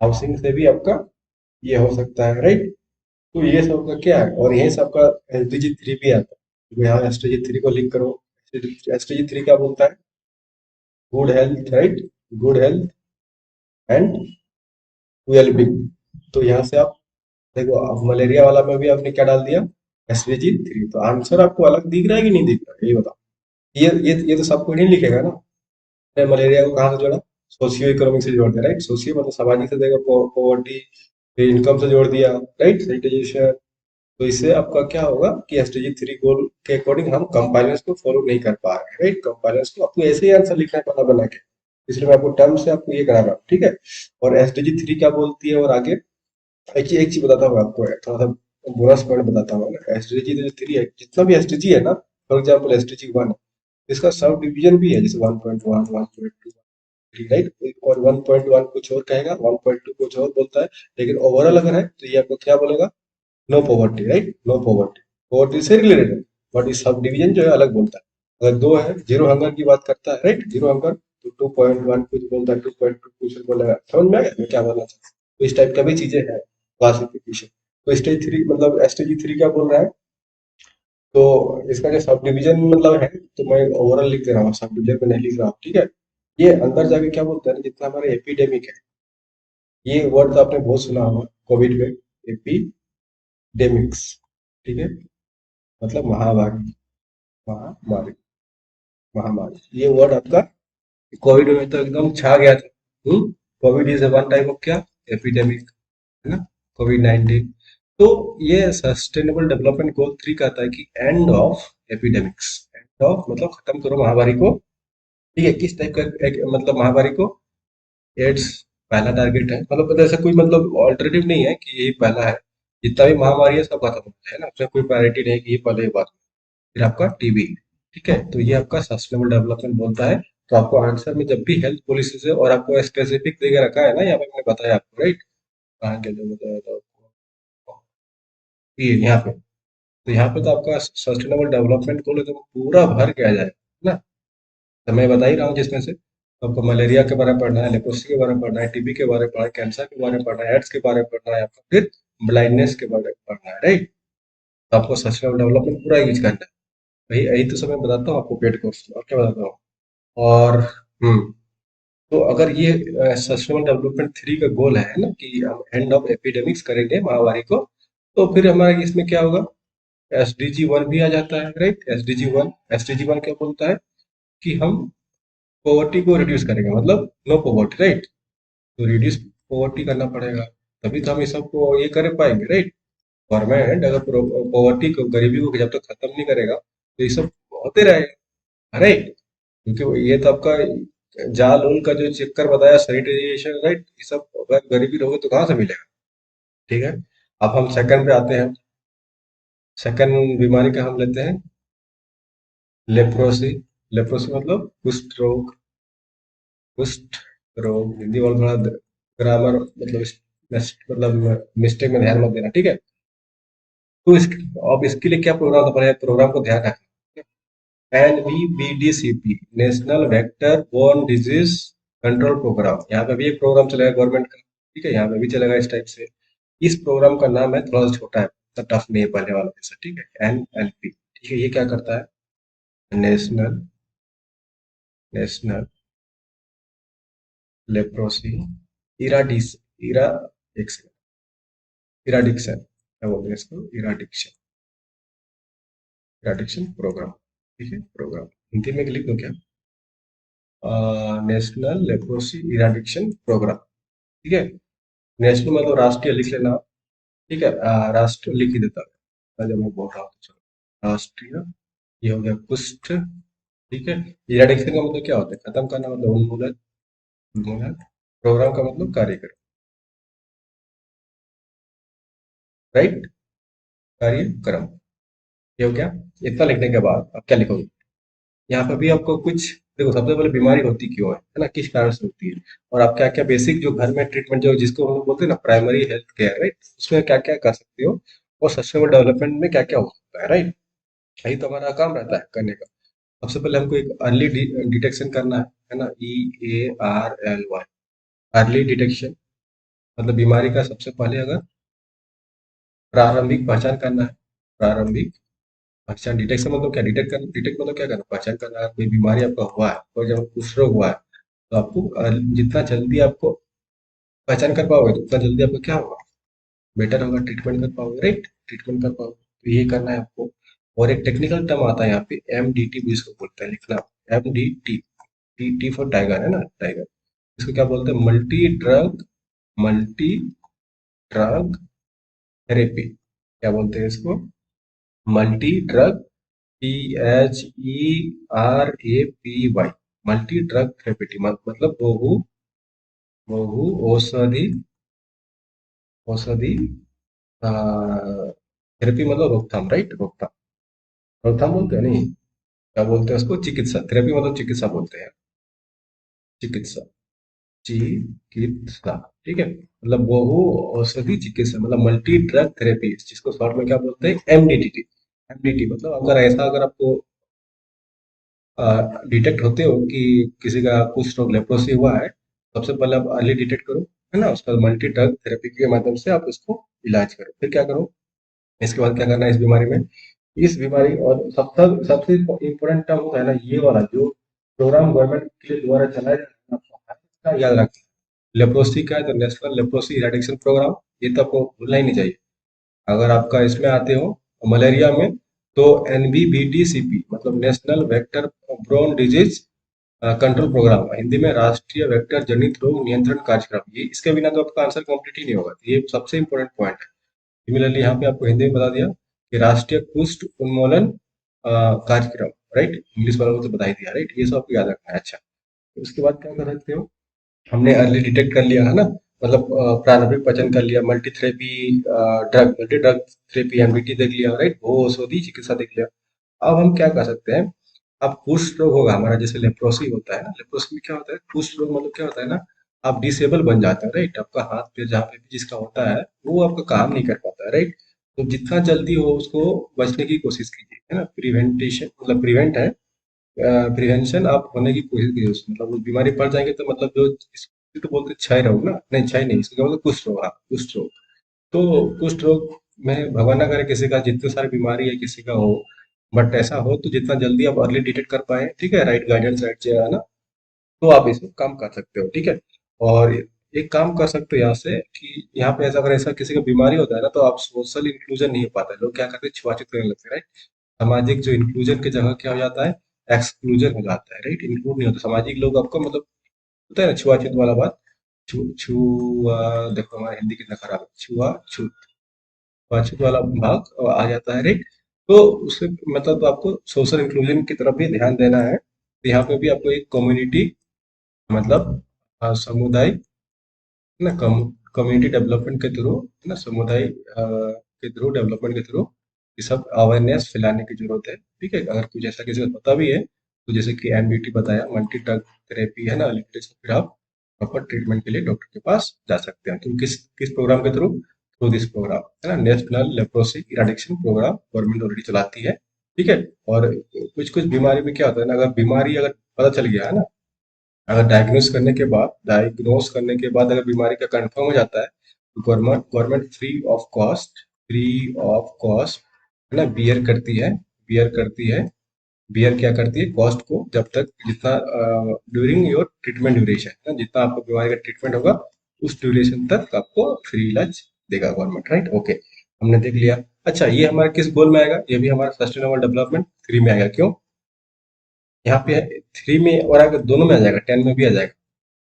हाउसिंग से भी आपका ये हो सकता है, राइट। तो ये सब का क्या है, और यही सब का SDG 3 भी आता है। तो यहाँ SDG 3 को लिंक करो। SDG 3 क्या बोलता है? Good health, right. Good health and wellbeing. तो यहाँ से आप देखो, अब मलेरिया वाला में भी आपने क्या डाल दिया? SDG 3। तो आंसर आपको अलग दिख रहा है कि नहीं दिख रहा है, ये बताओ। ये तो सबको नहीं लिखेगा ना। ने मलेरिया को कहाँ से जोड़ा? सोशियो इकोनॉमिक से जोड़ दिया, राइट। सोशियो मतलब सामाजिक से देगा, पॉवर्टी, फिर इनकम से जोड़ दिया, राइट, सैनिटाइजेशन। तो इससे आपका क्या होगा कि SDG 3 गोल के अकॉर्डिंग हम कंपाइलर्स को फॉलो नहीं कर पा रहे हैं, राइट। कंपाइलर्स को आपको ऐसे ही आंसर लिखना है बना बना के, इसलिए मैं आपको टर्म से आपको ये करा रहा हूँ, ठीक है। और SDG 3 क्या बोलती है, और आगे एक चीज बताता हूँ आपको, थोड़ा सा बोनस पॉइंट बताता हूँ ना। SDG 3 है, जितना भी SDG है ना, फॉर एग्जाम्पल SDG 1, इसका सब डिवीजन भी है, जैसे 1.1, 1.2, राइट। और 1.1 कुछ और कहेगा, 1.2 कुछ और बोलता है। लेकिन ओवरऑल अगर है तो ये आपको क्या बोलेगा? No poverty, right, no poverty. Poverty से रिलेटेड है, बट इस सब डिवीजन जो है अलग बोलता है। अगर दो है, जीरो हंगर की बात करता है, राइट, जीरो हंगर, तो 2.1 कुछ बोलता है, 2.2 कुछ बोलेगा। समझ में आ गया मैं क्या बोलना चाहता हूँ? तो इस टाइप का भी चीजें हैं, क्लासिफिकेशन। तो स्टेज 3 मतलब STG 3 क्या बोल रहा है? तो इसका जो सब डिवीजन मतलब है, तो मैं ओवरऑल लिख दे रहा हूँ, सब डिवीजन में नहीं लिख रहा हूँ, ठीक है। ये अंदर जाके क्या बोलता है ना, जितना हमारे एपिडेमिक है, ये वर्ड तो आपने बहुत सुना होगा कोविड में, एपिडेमिक्स, ठीक है, मतलब महामारी। महामारी, महामारी, ये वर्ड आपका कोविड में तो एकदम छा गया था। Covid is one type of क्या? एपिडेमिक, है ना, कोविड 19। तो ये सस्टेनेबल डेवलपमेंट गोल 3 कहता है कि end of epidemics, end of मतलब खत्म करो महामारी को, ठीक है। किस टाइप का मतलब महामारी को? एड्स पहला टारगेट है, मतलब ऐसा कोई मतलब ऑल्टरनेटिव नहीं है कि यही पहला है। जितना भी महामारी है सब खत्म होता है ना, उसमें कोई प्रायोरिटी नहीं है कि ये पहले, ये बाद में। फिर आपका टीबी, ठीक है। तो ये आपका सस्टेनेबल डेवलपमेंट बोलता है। तो आपको आंसर में जब भी हेल्थ पॉलिसी से, और आपको स्पेसिफिक देके रखा है ना, यहाँ पे मैंने बताया आपको, राइट। कहाँ के लिए बताया था आपको? ये यहाँ पे। तो यहाँ पे तो आपका सस्टेनेबल डेवलपमेंट गोल एकदम पूरा भर के आ जाए ना। तो मैं बता ही रहा हूँ जिसमें से आपको मलेरिया के बारे में पढ़ना है, लेप्रोसी के बारे में पढ़ना है, टीबी के बारे में पढ़ना है, कैंसर के बारे में पढ़ना है, एड्स के बारे में पढ़ना है, आपको फिर ब्लाइंडनेस के बारे में पढ़ना है, राइट। तो आपको सस्टेनेबल डेवलपमेंट पूरा यूज करना है। वही यही तो सब मैं बताता हूँ आपको पेड कोर्स में, और क्या बताता हूँ। और हम्म तो अगर ये सस्टेनेबल डेवलपमेंट 3 का गोल है ना कि हम एंड ऑफ एपिडेमिक्स करेंगे, महामारी को, तो फिर हमारे इसमें क्या होगा? SDG 1 भी आ जाता है, राइट। एसडीजी वन क्या बोलता है? कि हम पॉवर्टी को रिड्यूस करेंगे, मतलब नो पॉवर्टी, राइट। तो रिड्यूस पॉवर्टी करना पड़ेगा, तभी तो हम ये सबको ये कर पाएंगे, राइट। गवर्नमेंट अगर पॉवर्टी को, गरीबी को जब तक खत्म नहीं करेगा, तो ये सब होते रहेगा, राइट। क्योंकि ये तो आपका जाल उल का जो चक्कर बताया, सैनिटाइजेशन, राइट, ये सब अगर गरीबी रहोगे तो कहाँ से मिलेगा, ठीक है। अब हम सेकंड पे आते हैं। सेकंड बीमारी का हम लेते हैं लेप्रोसी। लेप्रोसी मतलब कुष्ठ रोग। कुष्ठ रोग, हिंदी वाला थोड़ा ग्रामर मतलब मतलब मिस्टेक में ध्यान मत देना, ठीक है। तो अब इसके लिए क्या प्रोग्राम था, प्रोग्राम को ध्यान रखना। NVBDCP, national vector borne disease control program, यहाँ पे भी एक प्रोग्राम चलेगा गवर्नमेंट का, ठीक है, यहाँ पे भी चलेगा इस टाइप से। इस प्रोग्राम का नाम है, थोड़ा सा छोटा है, टफ नहीं है पढ़ने वालों जैसा, ठीक है, NLP, ठीक है। ये क्या करता है? नेशनल नेशनल लेप्रोसी इराडिस इरा एक सेकंड इराडिक्शन क्या बोलते हैं इसको, इराडिक्शन प्रोग्राम। ठीक है, प्रोग्राम हिंदी में लिख दो क्या, नेशनल लेप्रोसी इराडिक्शन प्रोग्राम। ठीक है, नेशनल मतलब राष्ट्रीय लिख लेना। ठीक है, राष्ट्र लिख ही देता है जब मैं बोल रहा हूँ तो चलो राष्ट्रीय, ये हो गया कुष्ठ। ठीक है, इराडिक्शन का मतलब क्या होता है, खत्म करना, मतलब उन्मूलन, उन्मूलन। प्रोग्राम का मतलब कार्यक्रम, राइट, कार्यक्रम। ये हो गया। इतना लिखने के बाद अब क्या लिखोगे, यहाँ पर भी आपको कुछ देखो, सबसे पहले बीमारी होती क्यों है ना, किस कारण से होती है, और आप क्या क्या बेसिक जो घर में ट्रीटमेंट जो जिसको हम लोग बोलते हैं ना प्राइमरी हेल्थ केयर, राइट, उसमें क्या क्या कर सकते हो, और सस्टेनेबल डेवलपमेंट में क्या क्या हो सकता है, राइट। यही तो हमारा काम रहता है करने का। सबसे पहले हमको एक अर्ली डिटेक्शन करना है ना, EARLY, अर्ली डिटेक्शन, मतलब बीमारी का सबसे पहले अगर प्रारंभिक पहचान करना है, प्रारंभिक पहचान। डिटेक्शन मतलब क्या, डिटेक्ट मतलब क्या करना, पहचान करना। अगर कोई बीमारी आपका हुआ है और जब कुष्ठ रोग हुआ है तो आपको जितना जल्दी आपको पहचान कर पाओगे तो उतना जल्दी आपको क्या होगा, बेटर होगा, ट्रीटमेंट कर पाओगे, राइट, ट्रीटमेंट कर पाओगे। तो ये करना है आपको। और एक टेक्निकल टर्म आता है यहाँ पे, MDT भी इसको बोलते हैं, लिखना, MDT, टी फॉर टाइगर है ना, टाइगर। इसको क्या बोलते हैं, मल्टी ड्रग थेरेपी, क्या बोलते हैं इसको, multi drug, THERAPY, multi drug therapy, मतलब बहु बहु औषधि, औषधि थेरेपी, मतलब रोकथाम, राइट, रोकथाम, रोकथाम बोलते हैं नहीं, क्या बोलते हैं उसको, चिकित्सा। थेरेपी मतलब चिकित्सा बोलते हैं, चिकित्सा, चिकित्सा। ठीक है, मतलब बहु औषधि चिकित्सा, मतलब मल्टी ड्रग थेरेपी, जिसको शॉर्ट में क्या बोलते हैं, MDT। MDT मतलब अगर ऐसा, अगर आपको डिटेक्ट होते हो कि किसी का कुछ रोग लेप्रोसी हुआ है, सबसे पहले आप अर्ली डिटेक्ट करो, है ना, उसका मल्टी ड्रग थेरेपी के माध्यम से आप उसको इलाज करो। फिर क्या करो, इसके बाद क्या करना है इस बीमारी में, इस बीमारी, और सबसे सबसे इम्पोर्टेंट टर्म होता है ना ये वाला, जो प्रोग्राम गवर्नमेंट के द्वारा चलाया जा रहा है, आपको हमेशा याद रखना, लेप्रोसी का है तो नेशनल लेप्रोसी इरेडिकेशन प्रोग्राम, ये तो आपको भूलना ही नहीं चाहिए। अगर आपका इसमें आते हो मलेरिया में, तो NVBTCP मतलब national vector borne disease control program, Hindi में राष्ट्रीय वेक्टर जनित रोग नियंत्रण कार्यक्रम। ये इसके बिना तो आपका आंसर कंप्लीट ही नहीं होगा, तो ये सबसे इंपॉर्टेंट पॉइंट है। सिमिलरली यहाँ पे आपको हिंदी में बता दिया कि राष्ट्रीय कुष्ठ उन्मूलन कार्यक्रम, राइट, इंग्लिश वालों को तो बता ही दिया, राइट, ये सब आपको याद रखना है। अच्छा, तो उसके बाद क्या कर सकते हो, हमने अर्ली डिटेक्ट कर लिया है ना, मतलब प्रारंभिक पहचान कर लिया, मल्टी ड्रग थेरेपी MDT देख लिया, राइट, वो औषधि चिकित्सा देख लिया। अब हम क्या कर सकते हैं, अब कुष्ठ रोग होगा हमारा, जैसे लेप्रोसी होता है ना, लेप्रोसी में क्या होता है, कुष्ठ रोग मतलब क्या होता है ना, आप डिसेबल बन जाते हैं, राइट, आपका हाथ पैर जहाँ पे भी जिसका होता है वो आपका काम नहीं कर पाता है, राइट। तो जितना जल्दी हो उसको बचने की कोशिश कीजिए, है ना, प्रिवेंटेशन मतलब प्रिवेंट है, प्रिवेंशन आप होने की कोशिश कीजिए उसमें, मतलब वो बीमारी पड़ जाएंगे तो मतलब जो इसको तो बोलते हैं क्षय रोग ना, नहीं क्षय नहीं, इसको क्या बोलते हैं, कुष्ठ रोग, हाँ कुष्ठ रोग। तो कुष्ठ रोग में भगवान ना करे किसी का, जितनी सारी बीमारी है किसी का हो, बट ऐसा हो तो जितना जल्दी आप अर्ली डिटेक्ट कर पाए, ठीक है, राइट गाइडेंस, राइट जो है ना, तो आप इसमें काम कर सकते हो, ठीक है। और एक काम कर सकते हो यहाँ से कि यहाँ पे ऐसा, अगर ऐसा किसी का बीमारी होता है ना, तो आप सोशल इंक्लूजन नहीं हो पाता है, लोग क्या करते हैं, छुआछूत करने लगते हैं, राइट। सामाजिक जो इंक्लूजन की जगह क्या हो जाता है, एक्सक्लूजन हो जाता है, राइट, इंक्लूड नहीं होता, सामाजिक लोग आपको मतलब होता है ना छुआछूत वाला बात, छुआ, देखो हमारा हिंदी कितना खराब है, छुआछूत, छुआछूत वाला भाग आ जाता है, राइट। तो उससे मतलब आपको सोशल इंक्लूजन की तरफ भी ध्यान देना है, तो यहाँ पे भी आपको एक कम्युनिटी, मतलब समुदाय ना, कम्युनिटी डेवलपमेंट के थ्रू, है ना, समुदाय के थ्रू, डेवलपमेंट के थ्रू ये सब अवेयरनेस फैलाने की जरूरत है, ठीक है। अगर कुछ ऐसा किसी को पता भी है तो जैसे कि MDT बताया, मल्टी ड्रग थेरेपी है ना, फिर आप प्रॉपर ट्रीटमेंट के लिए डॉक्टर के पास जा सकते हैं। तो किस किस प्रोग्राम के थ्रू, थ्रू दिस प्रोग्राम, है ना, national leprosy eradication program government already चलाती है, ठीक है। और कुछ कुछ बीमारी में क्या होता है ना, अगर बीमारी अगर पता चल गया है ना, अगर डायग्नोस करने के बाद अगर बीमारी का कंफर्म हो जाता है, तो government government free of cost है ना, बियर करती है बियर क्या करती है, कॉस्ट को जब तक जितना ड्यूरिंग योर ट्रीटमेंट ड्यूरेशन है ना, जितना आपको बीमारी का ट्रीटमेंट होगा उस ड्यूरेशन तक आपको फ्री इलाज देगा गवर्नमेंट, राइट। ओके, हमने देख लिया। अच्छा, ये हमारा किस गोल में आएगा, ये भी हमारा सस्टेनेबल डेवलपमेंट 3 में आएगा। क्यों, यहाँ पे 3 में और आगे दोनों में आ जाएगा, 10 में भी आ जाएगा।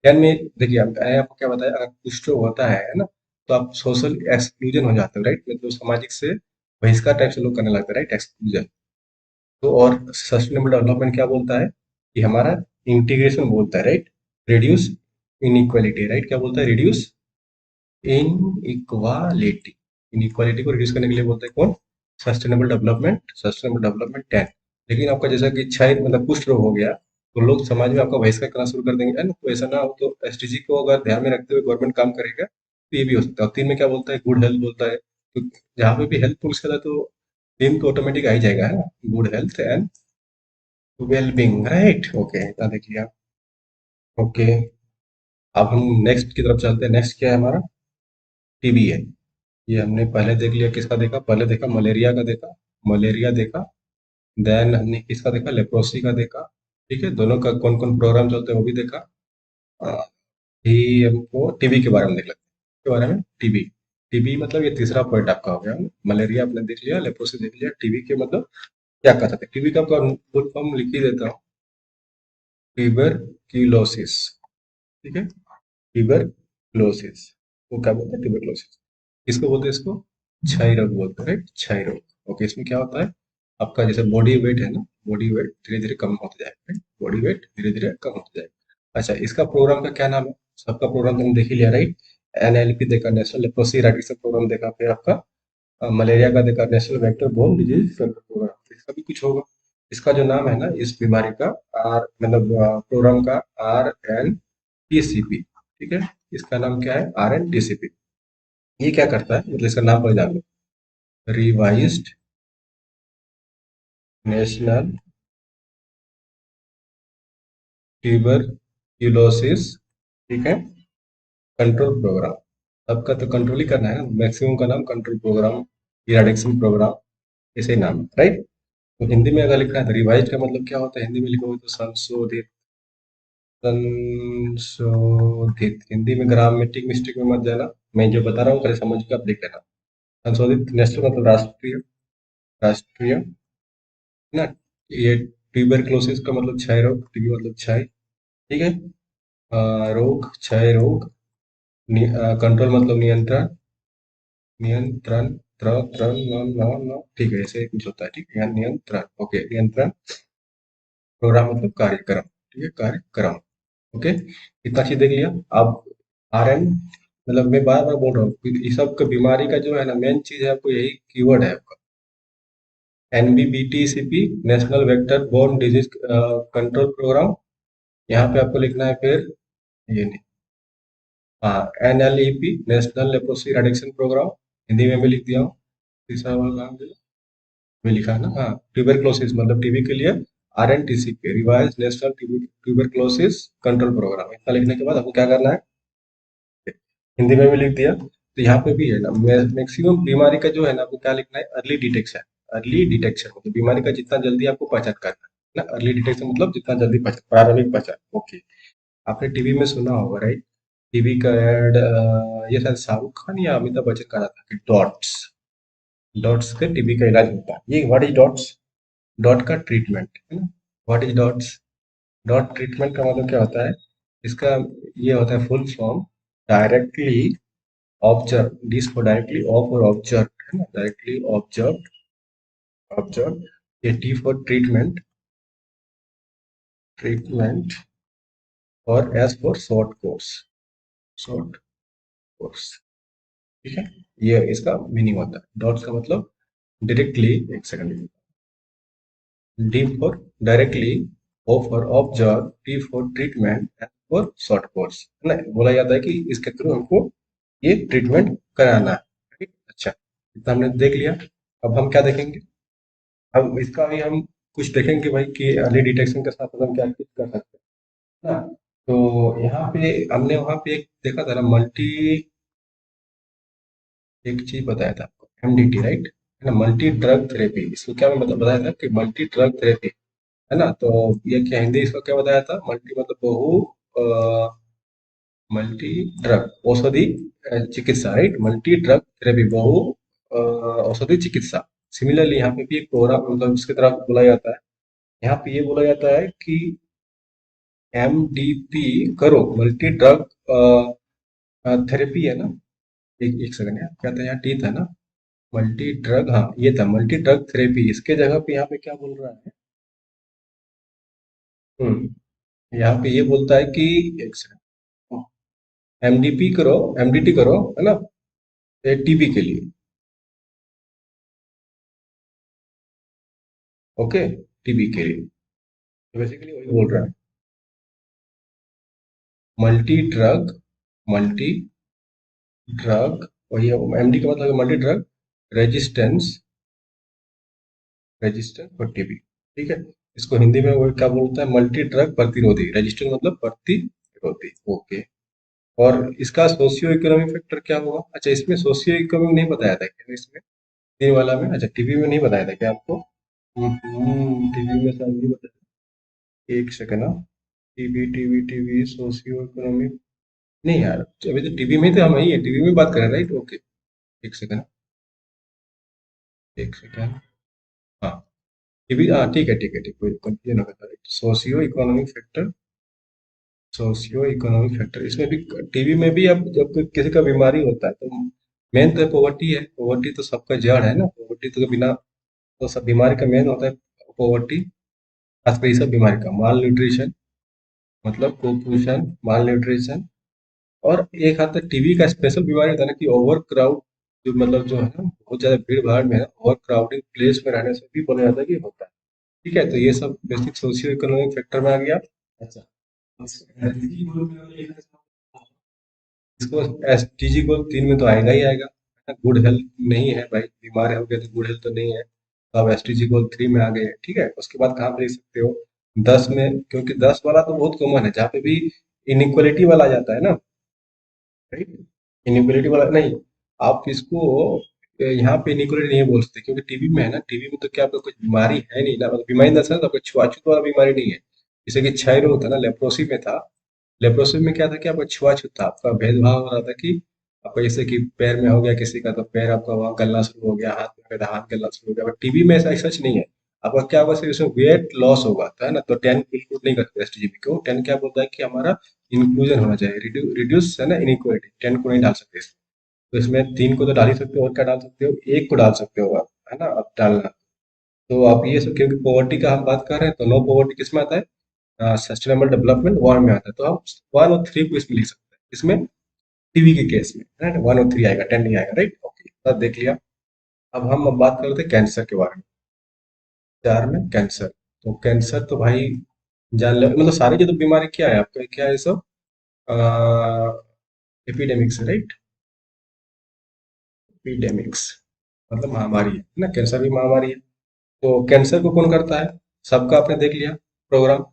10 में देखिए, मैंने आपको क्या बताया, अगर कुछ तो होता है ना, तो आप सोशल एक्सक्लूजन हो जाते हो, राइट। मतलब सामाजिक से बहिष्कार टाइप से लोग करने लगते हैं, राइट, एक्सक्लूजन। तो और सस्टेनेबल डेवलपमेंट क्या बोलता है कि हमारा इंटीग्रेशन बोलता है, राइट। रिड्यूस इनइक्वालिटी, राइट, क्या बोलता है, रिड्यूस इनइक्वालिटी। इनइक्वालिटी को रिड्यूस करने के लिए बोलते हैं कौन, सस्टेनेबल डेवलपमेंट 10। लेकिन आपका जैसा कि क्षय मतलब कुष्ठ रोग हो गया, तो लोग समाज में आपका बहिष्कार करना शुरू कर देंगे, है ना। तो ऐसा ना हो, तो एसडीजी को अगर ध्यान में रखते हुए गवर्नमेंट काम करेगा तो ये भी हो सकता है। और 3 में क्या बोलता है, गुड हेल्थ बोलता है। तो जहाँ पे भी हेल्थ पुलिस का था, तो 3 तो ऑटोमेटिक आ ही जाएगा, है ना, good health and well being, right. Okay, इतना देख लिया। ओके, अब हम नेक्स्ट की तरफ चलते हैं। नेक्स्ट क्या है हमारा, टीबी है। ये हमने पहले देख लिया, किसका देखा, पहले देखा मलेरिया का देखा, मलेरिया देखा। देन हमने किसका देखा, लेप्रोसी का देखा। ठीक है, दोनों का कौन कौन प्रोग्राम चलते हैं वो भी देखा। ही हमको टीबी के बारे में देख लेते हैं, के बारे में, टीबी। टीबी मतलब ये तीसरा पॉइंट आपका हो गया। मलेरिया आपने देख लिया, लेप्रोसी देख लिया, टीबी के मतलब क्या कर सकते हैं। टीबी का आपका फुल फॉर्म लिख ही देता हूँ, ट्यूबरक्यूलोसिस। ठीक है, ट्यूबरक्लोसिस। वो क्या बोलते हैं, ट्यूबरक्लोसिस। किसको बोलते हैं, इसको क्षय रोग बोलते हैं, राइट, क्षय रोग। ओके, इसमें क्या होता है, आपका जैसे बॉडी वेट है ना, बॉडी वेट धीरे धीरे कम होता जाएगा, राइट, बॉडी वेट धीरे धीरे कम होता जाएगा। अच्छा, इसका प्रोग्राम का क्या नाम है, सबका प्रोग्राम तो हमने देख ही लिया, राइट। एनएलपी देखा, नेशनल लेप्रोसी इरेडिकेशन प्रोग्राम देखा, फिर आपका मलेरिया का देखा, national vector borne disease control program. इसका भी कुछ होगा, इसका जो नाम है ना इस बीमारी का, आर मतलब प्रोग्राम का, RNTCP। ठीक है, इसका नाम क्या है, RNTCP। ये क्या करता है, मतलब इसका नाम पर जान लो, रिवाइज्ड नेशनल ट्यूबरक्यूलोसिस, ठीक है, कंट्रोल प्रोग्राम। सबका तो कंट्रोल ही करना है ना, मैक्सिमम का नाम कंट्रोल प्रोग्राम, इराडिक्शन प्रोग्राम, ऐसे ही नाम है, राइट। तो हिंदी में अगर लिखना है तो रिवाइज का मतलब क्या होता है, हिंदी में लिखोगे तो संशोधित। संशोधित हिंदी में ग्रामेटिक मिस्टेक में मत जाना, मैं जो बता रहा हूँ पहले समझ के आप लिख लेना। संशोधित नेशनल मतलब राष्ट्रीय, राष्ट्रीय ना। ये ट्यूबरक्लोसिस का मतलब क्षय रोग, टीबी मतलब क्षय, ठीक है। रोग, क्षय रोग। कंट्रोल मतलब नियंत्रण, नियंत्रण, त्र त्रन न न न, ठीक है, ऐसे कुछ होता है, ठीक है, नियंत्रण। ओके, नियंत्रण। प्रोग्राम मतलब कार्यक्रम, ठीक है, कार्यक्रम। ओके, इतना चीज देख लिया। अब RN मतलब मैं बार बार बोल रहा हूँ कि इस सब का बीमारी का जो है ना मेन चीज है, आपको यही कीवर्ड है आपका, NBBTCP, national vector borne disease control program. यहाँ पे आपको लिखना है फिर, ये नहीं, हाँ, NLEP, national leprosy eradication program. Hindi में भी लिख दिया हूँ, तीसरा वाला नाम में लिखा है ना, हाँ, ट्यूबरक्लोसिस मतलब टीबी के लिए RNTCP, revise national tuberculosis control program. इतना लिखने के बाद आपको क्या करना है, हिंदी में भी लिख दिया। तो यहाँ पे भी है ना, मैक्सिमम बीमारी का जो है ना, आपको क्या लिखना है, अर्ली डिटेक्शन। अर्ली डिटेक्शन मतलब बीमारी का जितना जल्दी आपको पहचान करना है ना, अर्ली डिटेक्शन मतलब जितना जल्दी पहचान, प्रारंभिक पहचान। ओके, आपने टीवी में सुना होगा, राइट, टीवी का एड, ये शायद शाहरुख खान या अमिताभ बच्चन का था कि डॉट्स, डॉट्स के टीबी का इलाज होता है। ये व्हाट इज डॉट्स, डॉट का ट्रीटमेंट है ना, what is dots. Dot treatment का मतलब क्या होता है, इसका ये होता है full form, directly observe, this for directly of और ऑब्जर्व, है ना, डायरेक्टली ऑब्जर्व, ऑब्जर्व। ये टी फॉर ट्रीटमेंट, ट्रीटमेंट। और S for short course, short course, ठीक है। ये इसका मीनिंग होता है, डॉट्स का मतलब डायरेक्टली, एक second, D for directly, O for observe, T for treatment, N for short course, है ना। बोला जाता है कि इसके थ्रू हमको ये ट्रीटमेंट कराना है, ठीक। अच्छा, इतना हमने देख लिया। अब हम क्या देखेंगे, अब इसका भी हम कुछ देखेंगे भाई कि अर्ली डिटेक्शन के साथ हम क्या कुछ कर सकते हैं ना। तो यहाँ पे हमने वहाँ पे एक देखा था ना, मल्टी, एक चीज बताया था आपको, MDT, राइट, है ना, मल्टी ड्रग थेरेपी। इसको क्या मैं बताया था कि मल्टी ड्रग थेरेपी, है ना? तो ये क्या हिंदी इसको क्या बताया था? मल्टी मतलब बहु, मल्टी ड्रग औषधि चिकित्सा, राइट? मल्टी ड्रग थेरेपी, बहु औषधि चिकित्सा। सिमिलरली यहाँ पे भी एक प्रोग्राम मतलब इसकी तरफ बोला जाता है। यहाँ पे ये बोला जाता है कि एमडीपी करो, मल्टी ड्रग थेरेपी, है ना? एक सेकंड यार, क्या था यहाँ? टी था ना? मल्टी ड्रग, हाँ ये था मल्टी ड्रग थेरेपी। इसके जगह पे यहाँ पे क्या बोल रहा है? यहाँ पे ये बोलता है कि एक सेकंड, एमडीपी करो, एमडीटी करो, है ना? टीबी के लिए, ओके, टीबी के लिए। तो बेसिकली वही बोल रहा है, मल्टी ड्रग, मल्टी ड्रग, वही एमडी का मतलब multi drug resistance, resistance for TB, ठीक है? इसको हिंदी में वो क्या बोलता है? मल्टी ड्रग प्रतिरोधी, रेजिस्टेंस मतलब प्रतिरोधी, ओके। और इसका सोशियो इकोनॉमिक फैक्टर क्या होगा? अच्छा, इसमें सोशियो इकोनॉमिक नहीं बताया था क्या इसमें? तीन वाला में, अच्छा टीबी में नहीं बताया था क्या आपको? टीबी में शायद नहीं बताया। एक सेकंड ना, TB TB TB socio economic, नहीं यार, अभी तो टीबी में ही तो हम ही है, टीबी में बात कर रहे हैं, राइट? ओके, एक सेकंड, एक सेकंड, हाँ टीबी, हाँ ठीक है ठीक है ठीक, कोई कंफ्यूजन होगा था। Socio economic factor, socio economic factor इसमें भी, टीबी में भी। अब जब कोई किसी का बीमारी होता है तो मेन तो पॉवर्टी है, पॉवर्टी तो सबका जड़ है ना, पॉवर्टी तो बिना, तो सब बीमारी का मेन होता है पॉवर्टी। खासकर ये सब बीमारी का माल न्यूट्रिशन, मतलब कुपोषण, माल न्यूट्रिशन। और एक हद तक टीबी का स्पेशल बीमारी होता है ना कि ओवर क्राउड, जो मतलब जो है ना बहुत ज्यादा भीड़ भाड़ में है, ओवर क्राउडिंग प्लेस में रहने से भी बोला जाता है कि होता है। ठीक है, तो ये सब बेसिक सोशियो इकोनॉमिक फैक्टर में आ गया। अच्छा, इसको एसटीजी को तीन में तो आएगा ही आएगा, है ना? गुड हेल्थ नहीं है भाई, बीमार हो गए तो गुड हेल्थ तो नहीं है, तो अब एसटीजी को थ्री में आ गए हैं, ठीक है? उसके बाद कहाँ पे देख सकते हो? 10 में, क्योंकि 10 वाला तो बहुत कॉमन है, जहाँ पे भी इनइक्वलिटी वाला आ जाता है ना, राइट? इनइक्वलिटी वाला नहीं, आप इसको यहाँ पे इनइक्वलिटी नहीं बोल सकते, क्योंकि टीबी में है ना, टीबी में तो क्या आपका कुछ बीमारी है नहीं ना, मतलब बीमारी दरअसल आपका छुआछूत वाला बीमारी नहीं है। जैसे कि क्षय रोग था ना, लेप्रोसी में था। लेप्रोसी में क्या था कि आपका छुआछूत था, आपका भेदभाव हो रहा था कि आपका जैसे कि पैर में हो गया किसी का तो पैर आपका वहाँ गलना शुरू हो गया, हाथ में हो गया तो हाथ गलना शुरू हो गया। बट टीबी में ऐसा सच नहीं है। आपका क्या होगा, सिर्फ इसमें वेट लॉस होगा, तो है ना? तो 10 इंक्लूड नहीं करते एसटीजीबी को। 10 क्या बोलता है कि हमारा इंक्लूजन होना चाहिए, रिड्यूस है ना इनइक्वालिटी, 10 को नहीं डाल सकते इसमें। तो इसमें 3 को तो डाल ही सकते हो, और क्या डाल सकते हो? एक को डाल सकते हो आप, है ना? आप डालना। तो आप ये सब, क्योंकि पॉवर्टी का हम बात कर रहे हैं, तो नो पॉवर्टी किस में आता है? सस्टेनेबल डेवलपमेंट वन में आता है, तो हम वन और थ्री को इसमें लिख सकते हैं, इसमें टीवी के केस में, राइट? वन और थ्री आएगा, 10 नहीं आएगा, राइट? ओके, तब देख लिया। अब बात कर रहे थे कैंसर के बारे में। चार में कैंसर, तो कैंसर तो भाई जान लो, मतलब सारी जो तो बीमारी क्या है आपका, क्या है सब? Epidemics, right? एपिडेमिक्स मतलब महामारी है ना, कैंसर भी महामारी है। तो कैंसर को कौन करता है? सबका आपने देख लिया प्रोग्राम।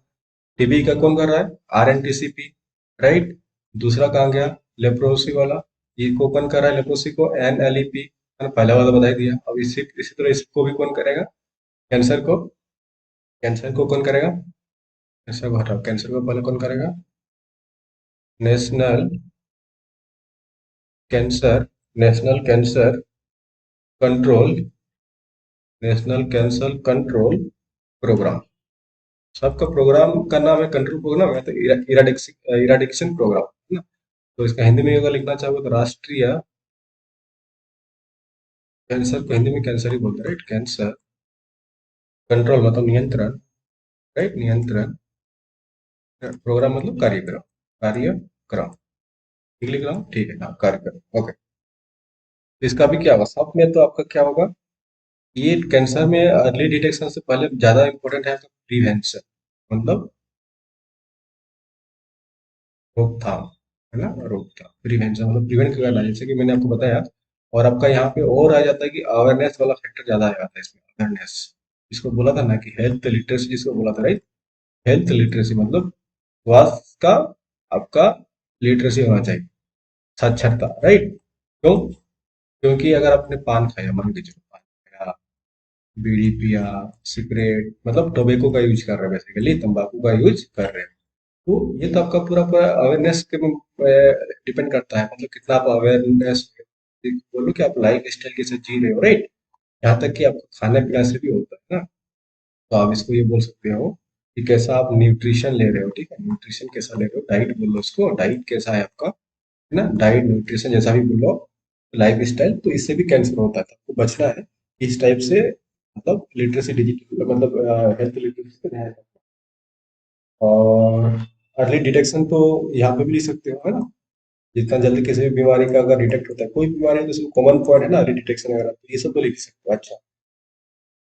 टीबी का कौन कर रहा है? RNTCP, right? दूसरा कहाँ गया? लेप्रोसी वाला, ये को कौन कर रहा है? लेप्रोसी को एनएलईपी, मैंने पहला वाला बता ही दिया। अब इसी तरह इसको भी कौन करेगा? कैंसर को, कैंसर को कौन करेगा? कैंसर को हटाओ, कैंसर को पहले कौन करेगा? National cancer, national cancer control, national cancer control program. सबका प्रोग्राम का नाम है कंट्रोल प्रोग्राम, है तो इराडिक्शन प्रोग्राम, है ना? तो इसका हिंदी में अगर लिखना चाहोगे तो राष्ट्रीय कैंसर को हिंदी में कैंसर ही बोलते हैं, राइट? कैंसर कंट्रोल मतलब नियंत्रण, राइट? नियंत्रण प्रोग्राम मतलब कार्यक्रम, कार्यक्रम, ठीक लिख रहा हूँ, ठीक है, हाँ कार्यक्रम, ओके। तो इसका भी क्या होगा, सब में तो आपका क्या होगा? ये कैंसर में अर्ली डिटेक्शन से पहले ज्यादा इंपॉर्टेंट है तो प्रिवेंशन, मतलब रोकथाम, है ना? रोकथाम, प्रिवेंशन मतलब प्रिवेंट करना, जैसे कि मैंने आपको बताया। और आपका यहाँ पे और आ जाता है कि अवेयरनेस वाला फैक्टर ज्यादा आ जाता है इसमें, अवेयरनेस। इसको बोला था ना कि हेल्थ लिटरेसी, जिसको बोला था, राइट? हेल्थ लिटरेसी मतलब स्वास्थ्य का आपका लिटरेसी होना चाहिए, साक्षरता, राइट? क्यों? क्योंकि अगर आपने पान खाया, मान के चलो पान खाया, बीड़ी पिया, सिगरेट, मतलब टोबैको का यूज कर रहे हैं, बेसिकली तंबाकू का यूज कर रहे हैं। तो ये तो आपका पूरा पूरा अवेयरनेस के डिपेंड करता है, मतलब कितना आप अवेयरनेस बोलो कि आप लाइफ स्टाइल कैसे जी रहे हो, राइट। यहाँ तक कि आपको खाने पीने से भी होता है ना। तो आप इसको ये बोल सकते हो कि कैसा आप न्यूट्रिशन ले रहे हो, ठीक है, न्यूट्रिशन कैसा ले रहे हो, डाइट बोलो उसको, डाइट कैसा है आपका, है ना, डाइट न्यूट्रिशन जैसा भी बोलो, लाइफ स्टाइल, तो इससे भी कैंसर होता है, तो आपको बचना है इस टाइप से, मतलब लिटरेसी, डिजिटल मतलब हेल्थ लिटरेसी पे ध्यान रखना। और अर्ली डिटेक्शन तो यहाँ पे भी ले सकते हो, है ना। जितना जल्दी किसी भी बीमारी का अगर डिटेक्ट होता है, कोई बीमारी है तो कॉमन पॉइंट है ना अर्ली डिटेक्शन वगैरह, तो ये सब तो लिख सकते हो। अच्छा,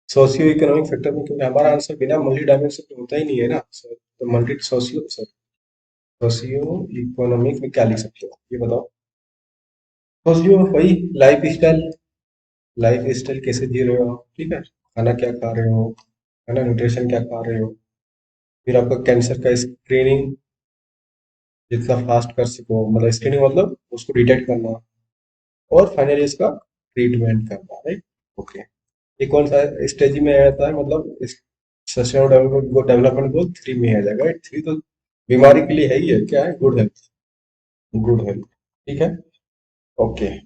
सोशियो इकोनॉमिक फैक्टर में, क्योंकि हमारा आंसर बिना मल्टी डायमेंशन पे होता ही नहीं है ना, तो मल्टी सोशियो सोशियो इकोनॉमिक में क्या लिख सकते हो, ये बताओ। सोशियो वही लाइफ स्टाइल, लाइफ स्टाइल कैसे जी रहे हो आप, ठीक है, खाना क्या खा रहे हो, है ना, न्यूट्रिशन क्या खा रहे हो। फिर आपका कैंसर का स्क्रीनिंग जितना फास्ट कर सको, मतलब स्क्रीनिंग मतलब उसको डिटेक्ट करना, और फाइनली इसका ट्रीटमेंट करना, राइट। ओके, ये कौन सा स्टेज में आता है, मतलब सस्टेनेबल डेवलपमेंट गोल 3 में आ जाएगा, राइट। 3 तो बीमारी के लिए है ही है, क्या है, गुड हेल्थ, गुड हेल्थ, ठीक है। ओके,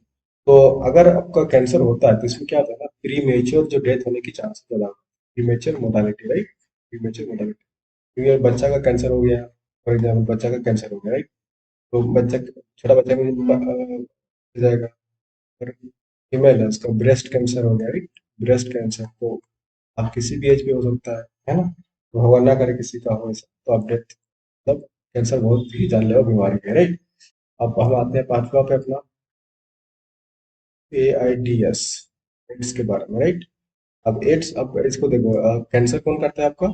तो अगर आपका कैंसर होता है तो इसमें क्या होता है ना, प्री मेच्योर जो डेथ होने की चांसेस ज्यादा होते हैं, pre mature mortality, right, pre mature mortality. क्योंकि अगर बच्चा का कैंसर हो गया, फॉर एग्जाम्पल बच्चा का कैंसर हो गया, राइट, तो बच्चा, छोटा बच्चा को हो जाएगा। और फीमेल है, उसका ब्रेस्ट कैंसर हो गया, राइट, ब्रेस्ट कैंसर, तो आप किसी भी एज पे हो सकता है ना। तो भगवान ना करे किसी का हो ऐसा, तो आप डेथ, मतलब कैंसर बहुत ही जानलेवा बीमारी है, राइट। अब हम आते हैं पांचवा पे अपना, AIDS, एड्स के बारे में, राइट। अब एड्स, अब इसको देखो, कैंसर कौन करता है आपका,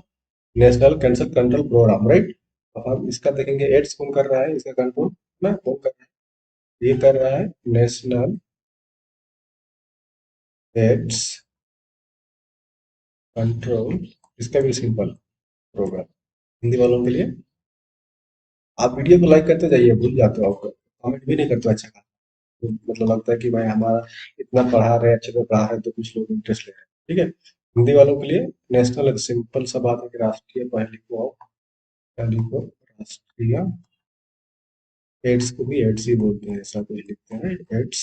national cancer control program, right. अब हम इसका देखेंगे एड्स कौन कर रहा है, इसका कंट्रोल ना कौन कर रहा है, ये कर रहा है नेशनल एड्स कंट्रोल, इसका भी सिंपल प्रोग्राम, हिंदी वालों के लिए। आप वीडियो को लाइक करते जाइए, भूल जाते हो, आपको कमेंट भी नहीं करते हो, अच्छा खासा। तो मतलब लगता है कि भाई हमारा इतना पढ़ा रहे, अच्छे से पढ़ा रहे, तो कुछ लोग इंटरेस्ट ले रहे हैं, ठीक है। हिंदी वालों के लिए नेशनल, सिंपल सा बात है कि राष्ट्रीय, पहले लिखो आओ, पहले लिखो राष्ट्रीय एड्स, को भी एड्स ही बोलते हैं, ऐसा कुछ लिखते हैं, एड्स।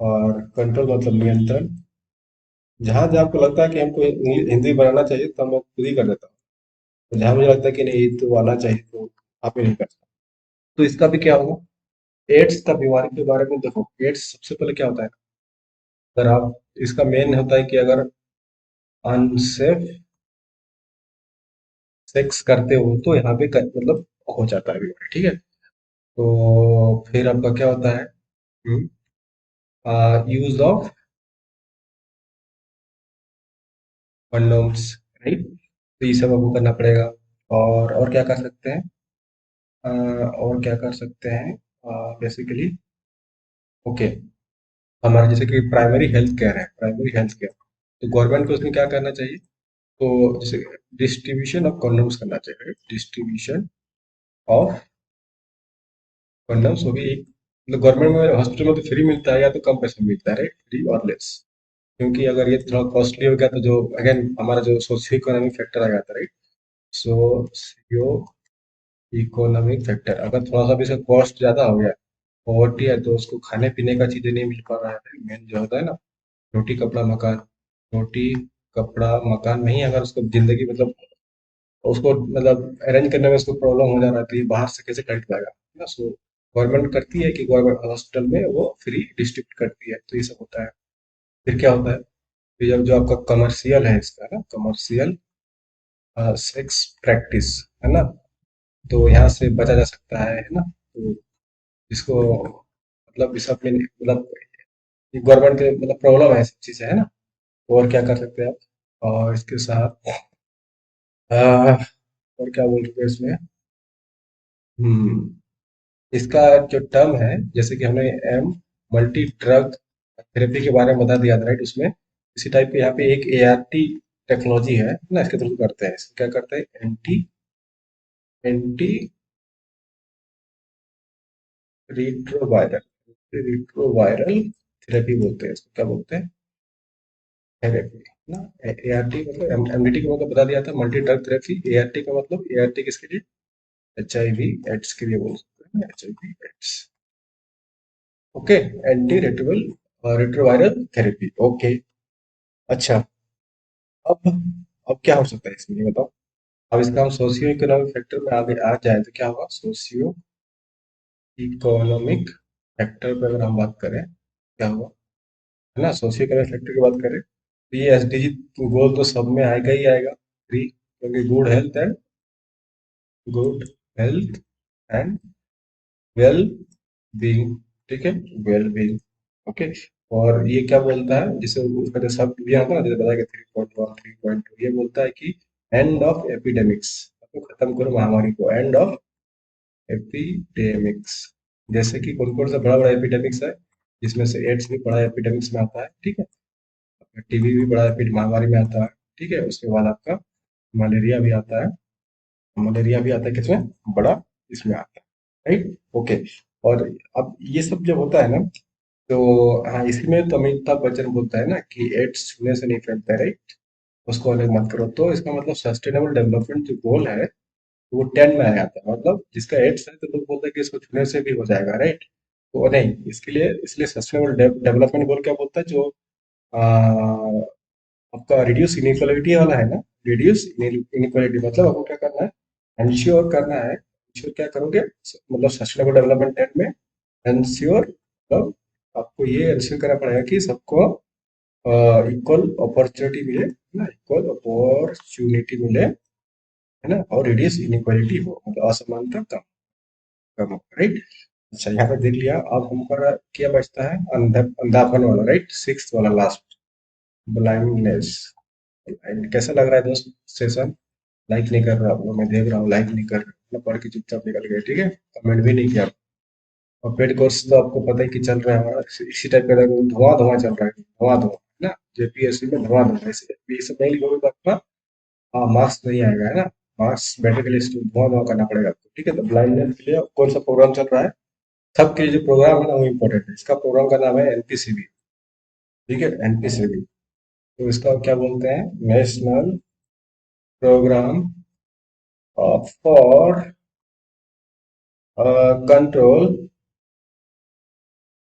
और कंट्रोल मतलब नियंत्रण, जहां जहां आपको लगता है कि हमको हिंदी बनाना चाहिए तो मैं खुद ही कर देता हूँ, तो जहां मुझे लगता है कि नहीं ये तो आना चाहिए, तो आप ही नहीं करता। तो इसका भी क्या होगा, एड्स का बीमारी के बारे में देखो, एड्स सबसे पहले क्या होता है, अगर आप, इसका मेन होता है कि अगर अनसेफ सेक्स करते हो तो यहाँ पे मतलब हो जाता है बीमारी, ठीक है। तो फिर आपका क्या होता है, यूज ऑफ कंडोम्स, राइट। तो ये सब आपको करना पड़ेगा। और क्या कर सकते हैं, और क्या कर सकते हैं, बेसिकली, ओके, हमारे जैसे कि प्राइमरी हेल्थ केयर है, प्राइमरी हेल्थ केयर, तो गवर्नमेंट को उसमें क्या करना चाहिए, तो जैसे डिस्ट्रीब्यूशन ऑफ कंडोम्स करना चाहिए, डिस्ट्रीब्यूशन ऑफ कंडोम्स हो गई एक, मतलब गवर्नमेंट में हॉस्पिटल में तो फ्री मिलता है या तो कम पैसे में मिलता है, राइट, फ्री और लेस। क्योंकि अगर ये थोड़ा कॉस्टली हो गया तो जो अगेन हमारा जो सोशियो इकोनॉमिक फैक्टर आ जाता है, राइट। सोशियो इकोनॉमिक फैक्टर, अगर थोड़ा सा भी इसका कॉस्ट ज्यादा हो गया, पॉवर्टी है, तो उसको खाने पीने का चीजें नहीं मिल पा रहा है, मेन जो होता है ना, रोटी कपड़ा मकान, रोटी कपड़ा मकान में ही अगर उसको जिंदगी, मतलब उसको मतलब अरेंज करने में उसको प्रॉब्लम हो जा रहा है, तो ये बाहर से कैसे खरीद पाएगा, है ना। सो गवर्नमेंट करती है कि गवर्नमेंट हॉस्पिटल में वो फ्री डिस्ट्रीब्यूट करती है, तो ये सब होता है। फिर क्या होता है, फिर जब जो आपका कमर्शियल है इसका ना, कमर्शियल सेक्स प्रैक्टिस, है ना, तो यहाँ से बचा जा सकता है ना। तो इसको मतलब इस अपने मतलब गवर्नमेंट के मतलब प्रॉब्लम है, सब चीजें, है ना। और क्या कर सकते हैं आप, और इसके साथ और क्या बोल रहे हैं इसमें, हम्म, इसका जो टर्म है, जैसे कि हमने एम मल्टी ड्रग थेरेपी के बारे में बता दिया था, राइट, उसमें इसी टाइप के यहाँ पे एक ART टेक्नोलॉजी है ना, इसके थ्रू करते हैं, इसको क्या करते हैं, anti anti retroviral retroviral therapy बोलते हैं, इसको क्या बोलते हैं, थेरेपी, ना। ART मतलब MDT का मतलब बता दिया था, मल्टी ड्रग थेरेपी। ART का मतलब, ART किसके लिए? HIV एड्स के लिए बोल सकते हैं, HIV AIDS. Okay, anti retroviral therapy. Okay. अच्छा, अब अब क्या हो सकता है इसमें, ये बताओ। अब इसका हम सोशियो इकोनॉमिक फैक्टर में आगे आ जाए तो क्या होगा? सोशियो इकोनॉमिक फैक्टर पे अगर हम बात करें, क्या होगा, है ना? सोशियो इकोनॉमिक फैक्टर की बात करें तो ये SDG गोल तो सब में आएगा ही आएगा, थ्री, क्योंकि good health and well being, ठीक है, वेल बीइंग। ओके। और ये क्या बोलता है, जिसे उसका जो सब दिया होगा ना, जैसे बताया कि 3.1 3.2, ये बोलता है कि एंड ऑफ एपिडेमिक्स, तो खत्म करो महामारी को, एंड ऑफ एपिडेमिक्स। जैसे कि कौन कौन सा बड़ा बड़ा एपिडेमिक्स है, जिसमें से एड्स भी बड़ा एपिडेमिक्स में आता है, ठीक है, TB भी बड़ा महामारी में आता है, ठीक है, उसके बाद आपका मलेरिया भी आता है, मलेरिया भी आता है किसमें, बड़ा इसमें आता है, राइट। ओके। और अब ये सब जब होता है ना, तो हाँ, इसी में तो अमिताभ बच्चन बोलता है ना कि एड्स छूने से नहीं फैलता है, राइट, उसको अलग मत करो। तो इसका मतलब सस्टेनेबल डेवलपमेंट जो गोल है, वो 10 में आ जाता है, मतलब जिसका एड्स है तो लोग बोलते हैं कि इसको छूने से भी हो जाएगा, राइट। तो नहीं, इसके लिए, इसलिए सस्टेनेबल डेवलपमेंट गोल क्या बोलता है, जो आपका रिड्यूस इनइक्वालिटी वाला है ना, रिड्यूस इनइक्वालिटी मतलब आपको क्या करना है, इंश्योर करना है, इंश्योर क्या करोगे, मतलब सस्टेनेबल डेवलपमेंट एंड में इंश्योर, मतलब आपको ये इंश्योर करना पड़ेगा कि सबको इक्वल अपॉर्चुनिटी मिले, है ना, इक्वल अपॉर्चुनिटी मिले, है ना, और रिड्यूस इनइक्वालिटी हो, मतलब असमानता कम कम हो, राइट। अच्छा, यहाँ पे देख लिया। अब हमारा क्या बचता है, अंधापन वाला, राइट, सिक्स वाला लास्ट, ब्लाइंडनेस। कैसा लग रहा है दोस्त सेशन? लाइक नहीं कर रहा आप लोग, मैं देख रहा हूँ लाइक नहीं कर रहे, मतलब पढ़ के चुपचाप निकल गए, ठीक है, कमेंट भी नहीं किया। और पेड कोर्स तो आपको पता ही कि चल रहा है हमारा, इसी टाइप का धुआं धुआं चल रहा है, धुआं धुआं, है ना। JPSC में धुआं धुआं, ऐसे ये सब नहीं लिखोगे तो आपका मार्क्स नहीं आएगा, है ना। मार्क्स बेटर के लिए धुआं धुआं करना पड़ेगा आपको, ठीक है। तो ब्लाइंडनेस के लिए कौन सा प्रोग्राम चल रहा है, सबके जो प्रोग्राम है ना, वो इम्पोर्टेंट है। इसका प्रोग्राम का नाम है NPCB, ठीक है, NPCB। तो इसका क्या बोलते हैं, national program for control,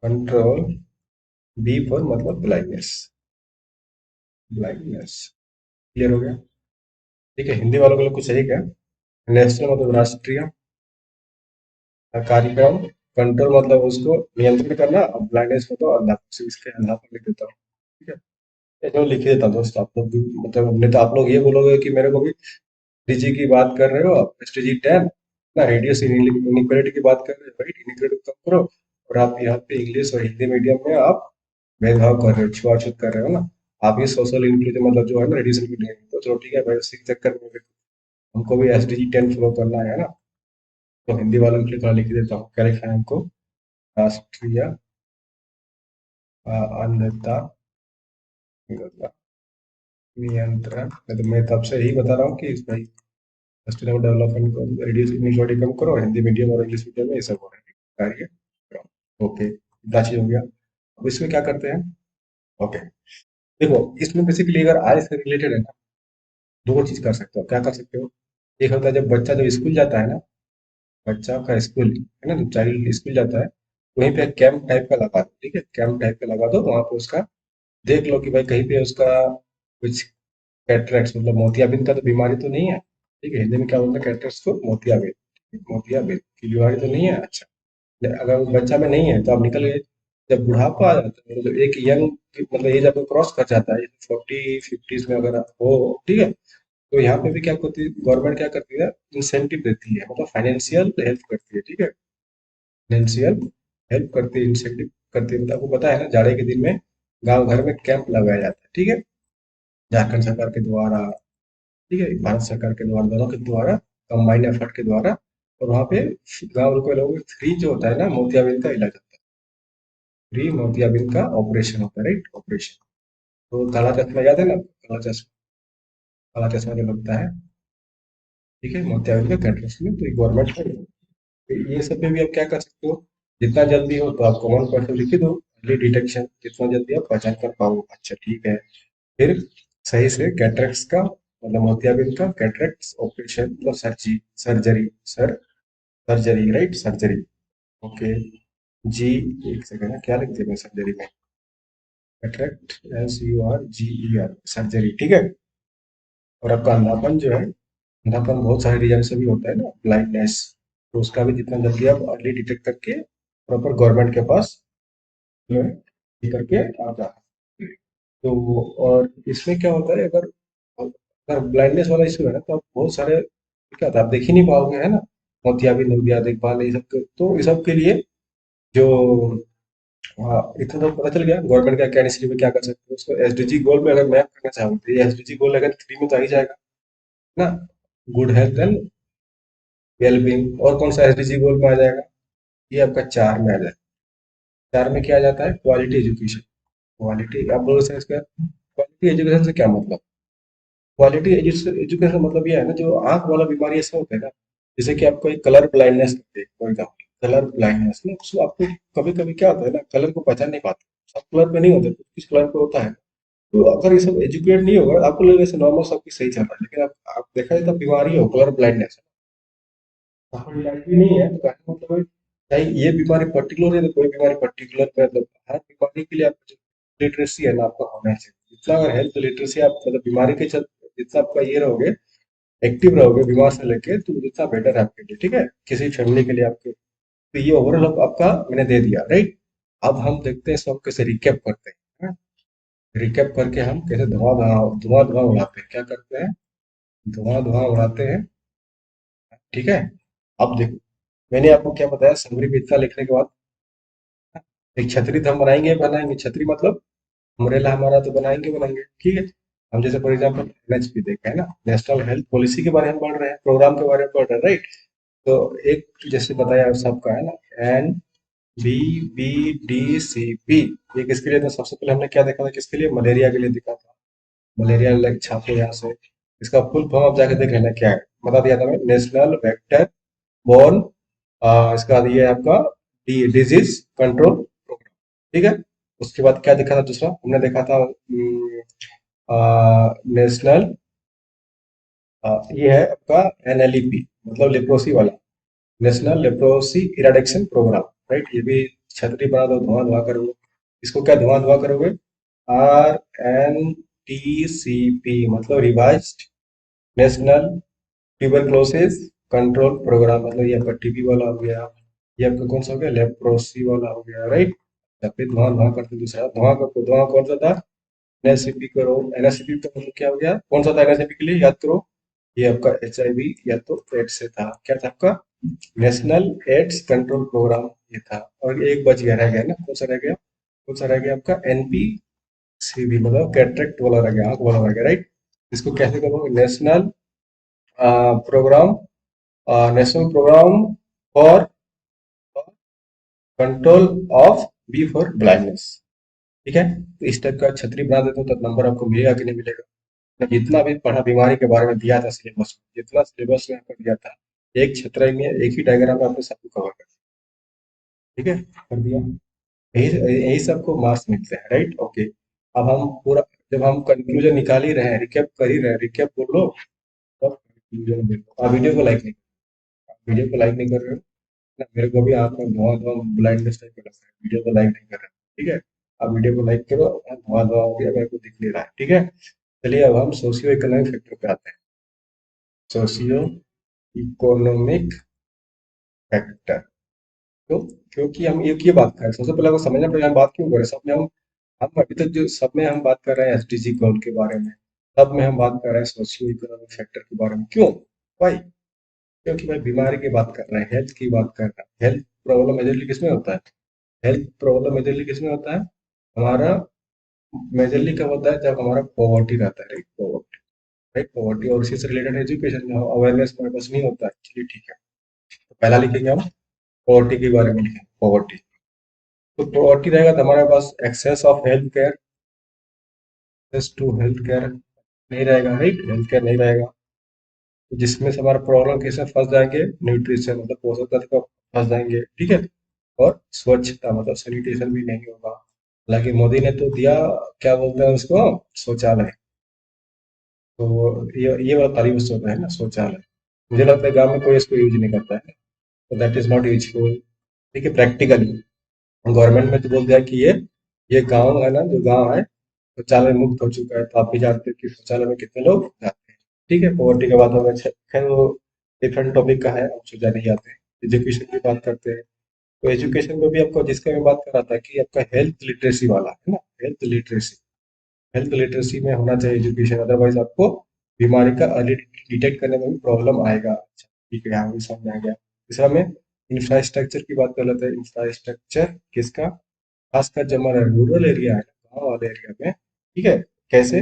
control, B for मतलब ब्लाइंडनेस, ब्लाइंडनेस। क्लियर हो गया? ठीक है, हिंदी वालों के लिए कुछ सही क्या, नेशनल मतलब राष्ट्रीय कार्यक्रम, कंट्रोल मतलब उसको नियंत्रित करना, और ब्लाइंडनेस मतलब अंधापन, इसके अंधापन लिख देता हूँ, ठीक है। ये जो लिख देता हूँ दोस्त, आप लोग भी मतलब, नहीं तो आप लोग ये बोलोगे कि मेरे को भी डीजी की बात कर रहे हो आप, SDG 10 ना, रेडियस इनइक्वालिटी की बात कर रहे हो, राइट, इनइक्वालिटी कम करो। और आप यहाँ पे इंग्लिश और हिंदी मीडियम में आप भेदभाव कर रहे हो, छुआछूत कर रहे हो ना। आप ये सोशल इंक्लूजन मतलब जो है ना, रेडियस इंक्लूजन, तो चलो ठीक है भाई, उसी के चक्कर में हमको भी SDG 10 फॉलो करना है ना। तो हिंदी वालों के लिए थोड़ा लिख देता हूँ, क्या लिखा है हमको, राष्ट्रीय अन्नता नियंत्रण। मैं तब से यही बता रहा हूँ कि भाई सस्टेनेबल डेवलपमेंट को, रिड्यूस इनइक्वालिटी कम करो, हिंदी मीडियम और इंग्लिश मीडियम में ये सब हो रहा है कार्य करो। ओके, इतना चीज हो गया। अब इसमें क्या करते हैं, ओके, देखो, इसमें बेसिकली अगर आय से रिलेटेड है ना, दो चीज कर सकते हो, क्या कर सकते हो। एक होता है जब बच्चा जब स्कूल जाता है ना, बच्चा का स्कूल, है ना, जब चाइल्ड स्कूल जाता है, वहीं पे कैंप टाइप का लगा दो, ठीक है, कैंप टाइप का लगा दो, वहां पे उसका देख लो कि भाई कहीं पे उसका कुछ कैटरेक्ट मतलब मोतियाबिंद का तो बीमारी तो नहीं है, ठीक है, हिंदी में क्या बोलते हैं कैटरेक्ट को, मोतियाबिंद, मोतियाबिंद की बीमारी तो नहीं है। अच्छा, अगर उस बच्चा में नहीं है तो आप निकल गए। जब बुढ़ापा आ जाता है, मतलब एक यंग मतलब एज आपको क्रॉस कर जाता है, 40 50s में अगर आप हो, ठीक है, तो यहाँ पे भी क्या होती है, गवर्नमेंट क्या करती है, इंसेंटिव देती है, मतलब फाइनेंशियल हेल्प करती है, ठीक है, फाइनेंशियल हेल्प करती है, इंसेंटिव करती है। मतलब आपको पता है ना, जाड़े के दिन में गांव घर में कैंप लगाया जाता है, ठीक है, झारखंड सरकार के द्वारा, ठीक है, भारत सरकार के द्वारा, दोनों के द्वारा, कंबाइंड एफर्ट के द्वारा। और वहाँ पे गाँव के लोगों में फ्री जो होता है ना, मोतियाबिंद का इलाज होता है, फ्री मोतियाबिंद का ऑपरेशन होता है, राइट, ऑपरेशन। तो काला चश्मा याद है ना, काला चश्मा जो लगता है, ठीक है, मोतियाबिंद का कैटरेक्ट में, तो गवर्नमेंट का। तो ये सब में भी आप क्या कर सकते हो, जितना जल्दी हो तो आप कॉमन पर्सन लिख ही दो, अर्ली डिटेक्शन, जितना जल्दी आप पहचान कर पाओ, अच्छा ठीक है। फिर सही से कैटरेक्ट का मतलब मोतियाबिंद का कैटरेक्ट ऑपरेशन मतलब surgery sir surgery right surgery. Okay. जी एक सेकंड क्या लिखते हैं सर्जरी में? कैटरेक्ट SURGER सर्जरी ठीक है। और आपका अंधापन जो है, अंधापन बहुत सारे रीजन से भी होता है ना, ब्लाइंडनेस, तो उसका भी जितना जल्दी आप अर्ली डिटेक्ट करके प्रॉपर गवर्नमेंट के पास जो है ये करके आप जा सकते हैं। तो और इसमें क्या होता है, अगर अगर ब्लाइंडनेस वाला इशू है ना तो आप बहुत सारे क्या होता है आप देख ही नहीं पाओगे है ना, मोतियाबिंद हो गया देखभाल ये सब तो ये सब के लिए जो हाँ इतना तो पता चल गया गवर्नमेंट का क्या इनिशिएटिव में क्या कर सकते हैं उसको SDG गोल में अगर मैप करना चाहूँ तो ये SDG गोल अगर 3 में तो आ ही जाएगा ना, गुड हेल्थ एंड वेलबींग। और कौन सा SDG गोल में आ जाएगा? ये आपका 4 में आ जाएगा। 4 में क्या आ जाता है? Quality education. क्वालिटी आप बोल सकते हैं इसका क्वालिटी एजुकेशन से क्या मतलब? क्वालिटी एजुकेशन मतलब ये है ना, जो आंख वाला बीमारी ऐसा होता है ना, जैसे कि आपको एक कलर ब्लाइंडनेस होती है फॉर एग्जाम्पल, कलर ब्लाइंडनेस ना, उसको आपको कभी कभी क्या होता है ना, कलर को पहचान नहीं पाते, सब कलर पे नहीं होते, कुछ किस कलर पे होता है। तो अगर ये सब एजुकेट नहीं होगा आपको लगेगा जैसे नॉर्मल सब कुछ सही चल रहा है, लेकिन आप देखा जाए तो बीमारी हो कलर ब्लाइंडनेस, भी नहीं है तो कहने का मतलब है, चाहे ये बीमारी पर्टिकुलर है तो कोई बीमारी पर्टिकुलर पे मतलब हर बीमारी के लिए आपको जो लिटरेसी है ना आपका होना चाहिए, जितना अगर हेल्थ लिटरेसी आप मतलब बीमारी के चल जितना आपका ये रहोगे, एक्टिव रहोगे बीमार से लेके, तो जितना बेटर है आपके लिए, ठीक है, किसी फैमिली के लिए आपके। तो ये ओवरऑल आपका मैंने दे दिया राइट। अब हम देखते हैं सब कैसे रिकैप करते हैं, रिकैप करके हम कैसे धुआं धुआं उड़ाते हैं, क्या करते हैं, धुआं धुआं उड़ाते हैं, ठीक है। अब देखो मैंने आपको क्या बताया समरी पे इतना लिखने के बाद, एक छतरी तो हम बनाएंगे बनाएंगे, छतरी मतलब अम्ब्रेला हमारा तो बनाएंगे बनाएंगे, ठीक है। हम जैसे फॉर एग्जाम्पल NHP देखा है ना, नेशनल हेल्थ पॉलिसी के बारे में पढ़ रहे हैं, प्रोग्राम के बारे में पढ़ रहे हैं राइट। तो एक जैसे बताया सबका है ना, NBBDCP, ये किसके लिए था? सबसे पहले हमने क्या देखा था, किसके लिए? मलेरिया के लिए दिखा था। मलेरिया लाइक छापे यहाँ से, इसका फुल फॉर्म आप जाके देख लेना क्या है, बता दिया था मैं, नेशनल वेक्टर बोर्न, इसका ये है आपका डिजीज कंट्रोल प्रोग्राम, ठीक है। उसके बाद क्या देखा था दूसरा हमने देखा था, नेशनल ये है आपका NLEP मतलब लेप्रोसी वाला, national leprosy eradication programme right. ये भी छतरी बना दो धुआं धुआं करोगे, इसको क्या धुआं धुआं करोगे? RNTCP मतलब revised national tuberculosis control program, मतलब ये आपका टीबी वाला हो गया, ये आपका कौन सा हो गया, लेप्रोसी वाला हो गया राइट। या फिर धुआं धुआं करते दूसरा धुआं कौन सा था? NSCP करो, NSCP का मतलब क्या हो गया, कौन सा था NSCP के लिए याद करो, ये आपका HIV या तो एड्स से था, क्या था आपका? नेशनल एड्स कंट्रोल प्रोग्राम ये था। और एक बच गया रह गया ना, कौन सा रह गया? कौन सा रह गया आपका? NPCB मतलब कैटरेक्ट वाला रह गया, आंख वाला रह गया राइट। इसको कैसे करोगे? Program national program for control of B for blindness, ठीक है। तो इस टाइप का छतरी बना देते हो तो नंबर आपको मिलेगा कि नहीं मिलेगा। मैं जितना भी पढ़ा बीमारी के बारे में दिया था सिलेबस में, जितना सिलेबस में आपको दिया था, एक छतरी में एक ही डायग्राम में आपने सबको कवर कर दिया, ठीक है, कर दिया। यही यही सबको मार्क्स मिलते हैं राइट। ओके। अब हम पूरा जब हम कंक्लूजन निकाल ही रहे हैं, रिकैप कर ही रहे हैं, रिकैप बोल लो तब कंक्लूजन बोलो। आप वीडियो को लाइक नहीं, वीडियो को लाइक नहीं कर रहे हो ना, मेरे को भी आंख में धुआं धुआं ब्लाइंडनेस टाइप का लग रहा है, वीडियो को लाइक नहीं कर रहे हो, ठीक है। आप वीडियो को लाइक करो, धुआं धुआं हो गया मेरे को दिख नहीं रहा है, ठीक है। चलिए अब हम सोशियो इकोनॉमिक फैक्टर पे आते हैं, सोशियो इकोनॉमिक फैक्टर। तो क्योंकि हम एक ही बात कर रहे हैं, सबसे पहले आपको समझना पड़ेगा हम बात क्यों कर रहे हैं, सब में हम अभी तक जो सब में हम बात कर रहे हैं SDG गोल के बारे में, सब में हम बात कर रहे हैं सोशियो इकोनॉमिक फैक्टर के बारे में, क्यों भाई? क्योंकि भाई बीमारी की बात कर रहे हैं, हेल्थ की बात कर रहे हैं, हेल्थ प्रॉब्लम मेजरली किसमें होता है? हेल्थ प्रॉब्लम मेजरली किसमें होता है? हमारा मेजरली कब होता है? जब हमारा पॉवर्टी रहता है राइट, पॉवर्टी राइट, पॉवर्टी और उसी से रिलेटेड एजुकेशन अवेयरनेस हमारे पास नहीं होता है, चलिए ठीक है। तो पहला लिखेंगे हम पॉवर्टी के बारे में, लिखेंगे पॉवर्टी। तो पॉवर्टी रहेगा तो हमारे पास access of health care, access to health care नहीं रहेगा राइट, हेल्थ केयर नहीं रहेगा। तो जिसमें से हमारा प्रॉब्लम किसमें फंस जाएंगे? न्यूट्रिशन मतलब पोषक तत्व का फंस जाएंगे, ठीक है। और स्वच्छता मतलब सैनिटेशन भी नहीं होगा। हालांकि मोदी ने तो दिया, क्या बोलते हैं उसको, शौचालय, तो ये वाला खाली बस होता है ना शौचालय, मुझे लगता है गांव में कोई इसको यूज नहीं करता है, तो दैट इज नॉट यूजफुल। ठीक है, प्रैक्टिकली गवर्नमेंट में तो बोल दिया कि ये गांव है ना, जो गांव है शौचालय मुक्त हो चुका है, तो आप भी जानते हो कि शौचालय में कितने लोग जाते हैं। ठीक है, पॉवर्टी की बात हो गई, खैर वो डिफरेंट टॉपिक का है, हम सोचा नहीं आते हैं। एजुकेशन की बात करते हैं, तो एजुकेशन में भी आपको जिसका मैं बात कर रहा था कि आपका हेल्थ लिटरेसी वाला है ना, हेल्थ लिटरेसी, हेल्थ लिटरेसी में होना चाहिए एजुकेशन, अदरवाइज आपको बीमारी का अर्ली डिटेक्ट करने में भी प्रॉब्लम आएगा। अच्छा, ठीक है, यहाँ भी समझ में आ गया। तीसरा में इंफ्रास्ट्रक्चर की बात कर लेते हैं। इंफ्रास्ट्रक्चर किसका, खासकर जब हमारा रूरल एरिया है, गाँव वाले एरिया में, ठीक है, कैसे,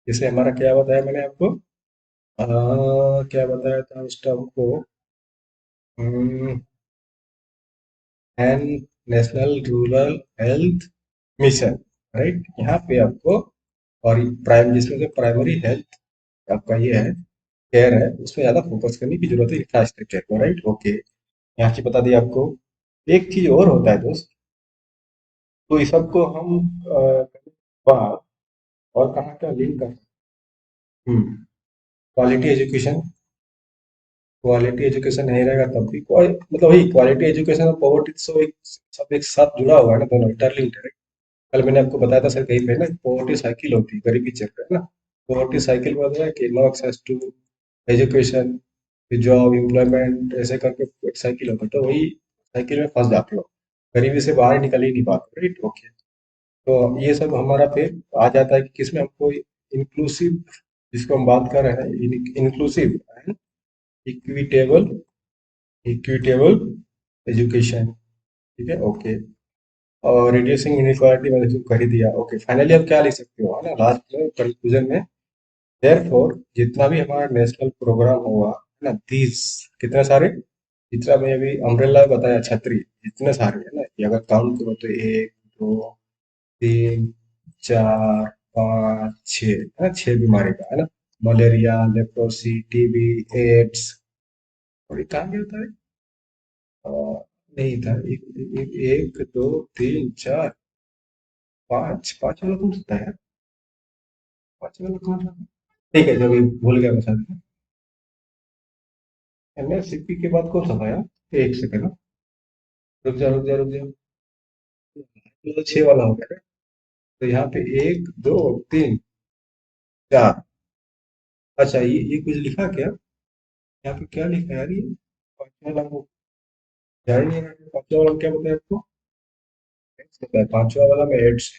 जैसे हमारा क्या बताया मैंने आपको, क्या बताया था उस टर्म को, and national rural health mission, right, यहाँ पे आपको, और प्राइम जिसमें से प्राइमरी हेल्थ आपका ये है, केयर है, उसमें ज्यादा फोकस करने की जरूरत है इंफ्रास्ट्रक्चर को, राइट, ओके, यहाँ की बता दिया आपको। एक चीज और होता है दोस्त, तो इस सबको हम बात और कहाँ का लिंक कर सकते हैं, क्वालिटी एजुकेशन, क्वालिटी एजुकेशन नहीं रहेगा तब भी मतलब वही क्वालिटी एजुकेशन और पॉवर्टी, सो एक सब एक साथ जुड़ा हुआ है ना, दोनों इंटरलिंक्ड है। कल मैंने आपको बताया था सर कहीं पे ना, पॉवर्टी साइकिल होती है, गरीबी चक्र है ना, पॉवर्टी साइकिल में होता है कि no access to education, job, employment, ऐसे करके एक साइकिल होता है, तो वही साइकिल में फंस जाते हो, गरीबी से बाहर निकल ही नहीं पाते, राइट, ओके। तो ये सब हमारा फिर आ जाता है कि किसमें हमको इंक्लूसिव, जिसको हम बात कर रहे हैं, inclusive and equitable, equitable education, ठीक है, ओके। और रिड्यूसिंग इनइक्वालिटी मैंने जो कर ही दिया, ओके। फाइनली आप क्या लिख सकते हो, है ना, लास्ट में कंक्लूजन में, देयरफॉर जितना भी हमारा नेशनल प्रोग्राम होगा, है ना, तीस, कितने सारे, जितना मैं अभी अम्ब्रेला बताया, छतरी, जितने सारे है ना, ये अगर काउंट करो तो एक, दो, तीन, चार, पाँच, छः, है ना, छह बीमारी का, है ना, मलेरिया, लेप्रोसी, टीबी, एड्स, और ये कहाँ गया था, अ, नहीं था, एक, दो, तीन, चार, पाँच, पाँच वाला कौन सा था यार, पाँच वाला कौन सा था? ठीक है, जो भी भूल गया मैं शायद। एमएससीपी के बाद कौन सा था यार, एक सेकंड ना, रुक जा रुक जा रुक जा, ये तो छह वाला हो गया ना। तो यहाँ पे एक, दो, तीन, चार, अच्छा ये कुछ लिखा क्या, यहाँ पे क्या लिखा है यार, ये पांचवा वाला वो ध्यान नहीं रहा, पांचवा वाला क्या बताया आपको, एड्स बताया, पांचवा वाला में एड्स,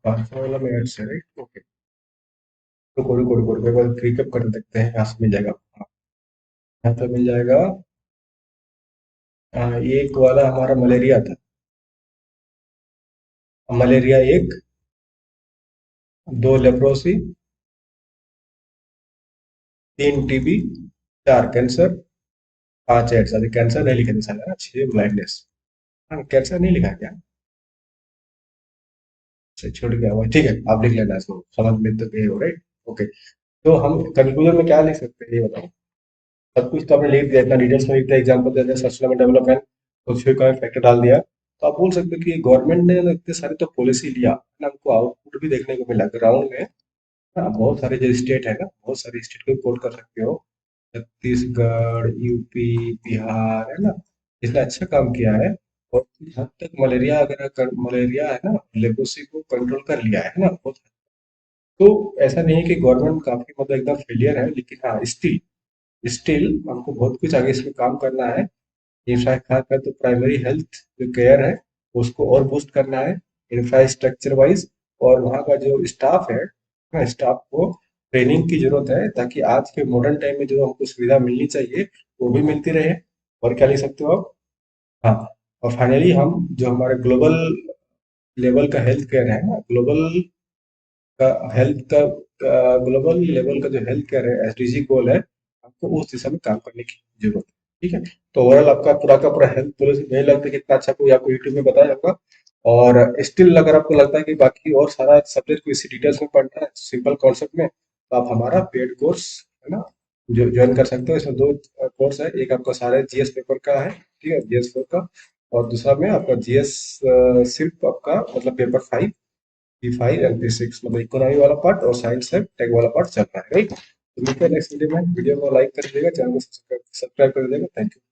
पांचवा वाला में एड्स है, राइट, ओके। तो कोड़ी कोड़ी कोड़ी एक बार क्रिकअप कर सकते हैं, यहाँ से मिल जाएगा, हाँ, यहाँ पे मिल जाएगा। एक वाला हमारा मलेरिया था, मलेरिया एक, दो लेप्रोसी, तीन टीबी, चार कैंसर, पांच एड्स, अभी कैंसर नहीं लिखे थे साला, छह ब्लाइंडनेस, हाँ कैंसर नहीं लिखा क्या, अच्छा छूट गया हुआ, ठीक है, आप लिख लेना इसको, समझ में तो गए हो, राइट, ओके। तो हम कंक्लूजन में क्या लिख सकते हैं ये बताओ, सब कुछ तो आपने लिख दिया, इतना डिटेल्स में लिख दिया, एग्जाम्पल दे दिया, sustainable development, socio economic factor डाल दिया, तो आप बोल सकते हो कि गवर्नमेंट ने ना इतने सारे तो पॉलिसी लिया ना, हमको आउटपुट भी देखने को मिला ग्राउंड में। हाँ, बहुत सारे जो स्टेट है ना, बहुत सारे स्टेट को कोट कर सकते हो, छत्तीसगढ़, यूपी, बिहार, है ना, इसने अच्छा काम किया है, और कुछ हद तक मलेरिया वगैरह, मलेरिया है ना, लेप्रोसी को कंट्रोल कर लिया है ना बहुत। तो ऐसा नहीं है कि गवर्नमेंट काफी मतलब एकदम फेलियर है, लेकिन हाँ स्टिल, स्टिल हमको बहुत कुछ आगे इसमें काम करना है। इंफ्रास्ट्रक्चर का तो प्राइमरी हेल्थ जो केयर है उसको और बूस्ट करना है इंफ्रास्ट्रक्चर वाइज, और वहाँ का जो स्टाफ है, स्टाफ को ट्रेनिंग की जरूरत है, ताकि आज के मॉडर्न टाइम में जो हमको सुविधा मिलनी चाहिए वो भी मिलती रहे। और क्या लिख सकते हो आप, हाँ, और फाइनली हम जो हमारे ग्लोबल लेवल का हेल्थ केयर है ना, ग्लोबल का हेल्थ का, ग्लोबल लेवल का जो हेल्थ केयर है, एसडीजी गोल है, आपको उस दिशा में काम करने की जरूरत है, ठीक है। तो ओवरऑल आपका पूरा का पूरा हेल्थ पॉलिसी नहीं लगता है कितना अच्छा कोई आपको यूट्यूब में बताया होगा, और स्टिल अगर आपको लगता है कि बाकी और सारा सब्जेक्ट को इसी डिटेल्स में पढ़ना है सिंपल कॉन्सेप्ट में, तो आप हमारा पेड कोर्स, है ना, जो ज्वाइन कर सकते हो। इसमें दो कोर्स है, एक आपका सारे जीएस पेपर का है, ठीक है, जीएस 4 का, और दूसरा में आपका जीएस सिर्फ आपका मतलब पेपर 5, P5 एंड P6 मतलब इकोनॉमी वाला पार्ट और साइंस है टेक वाला पार्ट चल रहा है, राइट। तो मिलते हैं नेक्स्ट वीडियो में। वीडियो को लाइक कर दीजिएगा, चैनल को सब्सक्राइब कर दीजिएगा। Thank you.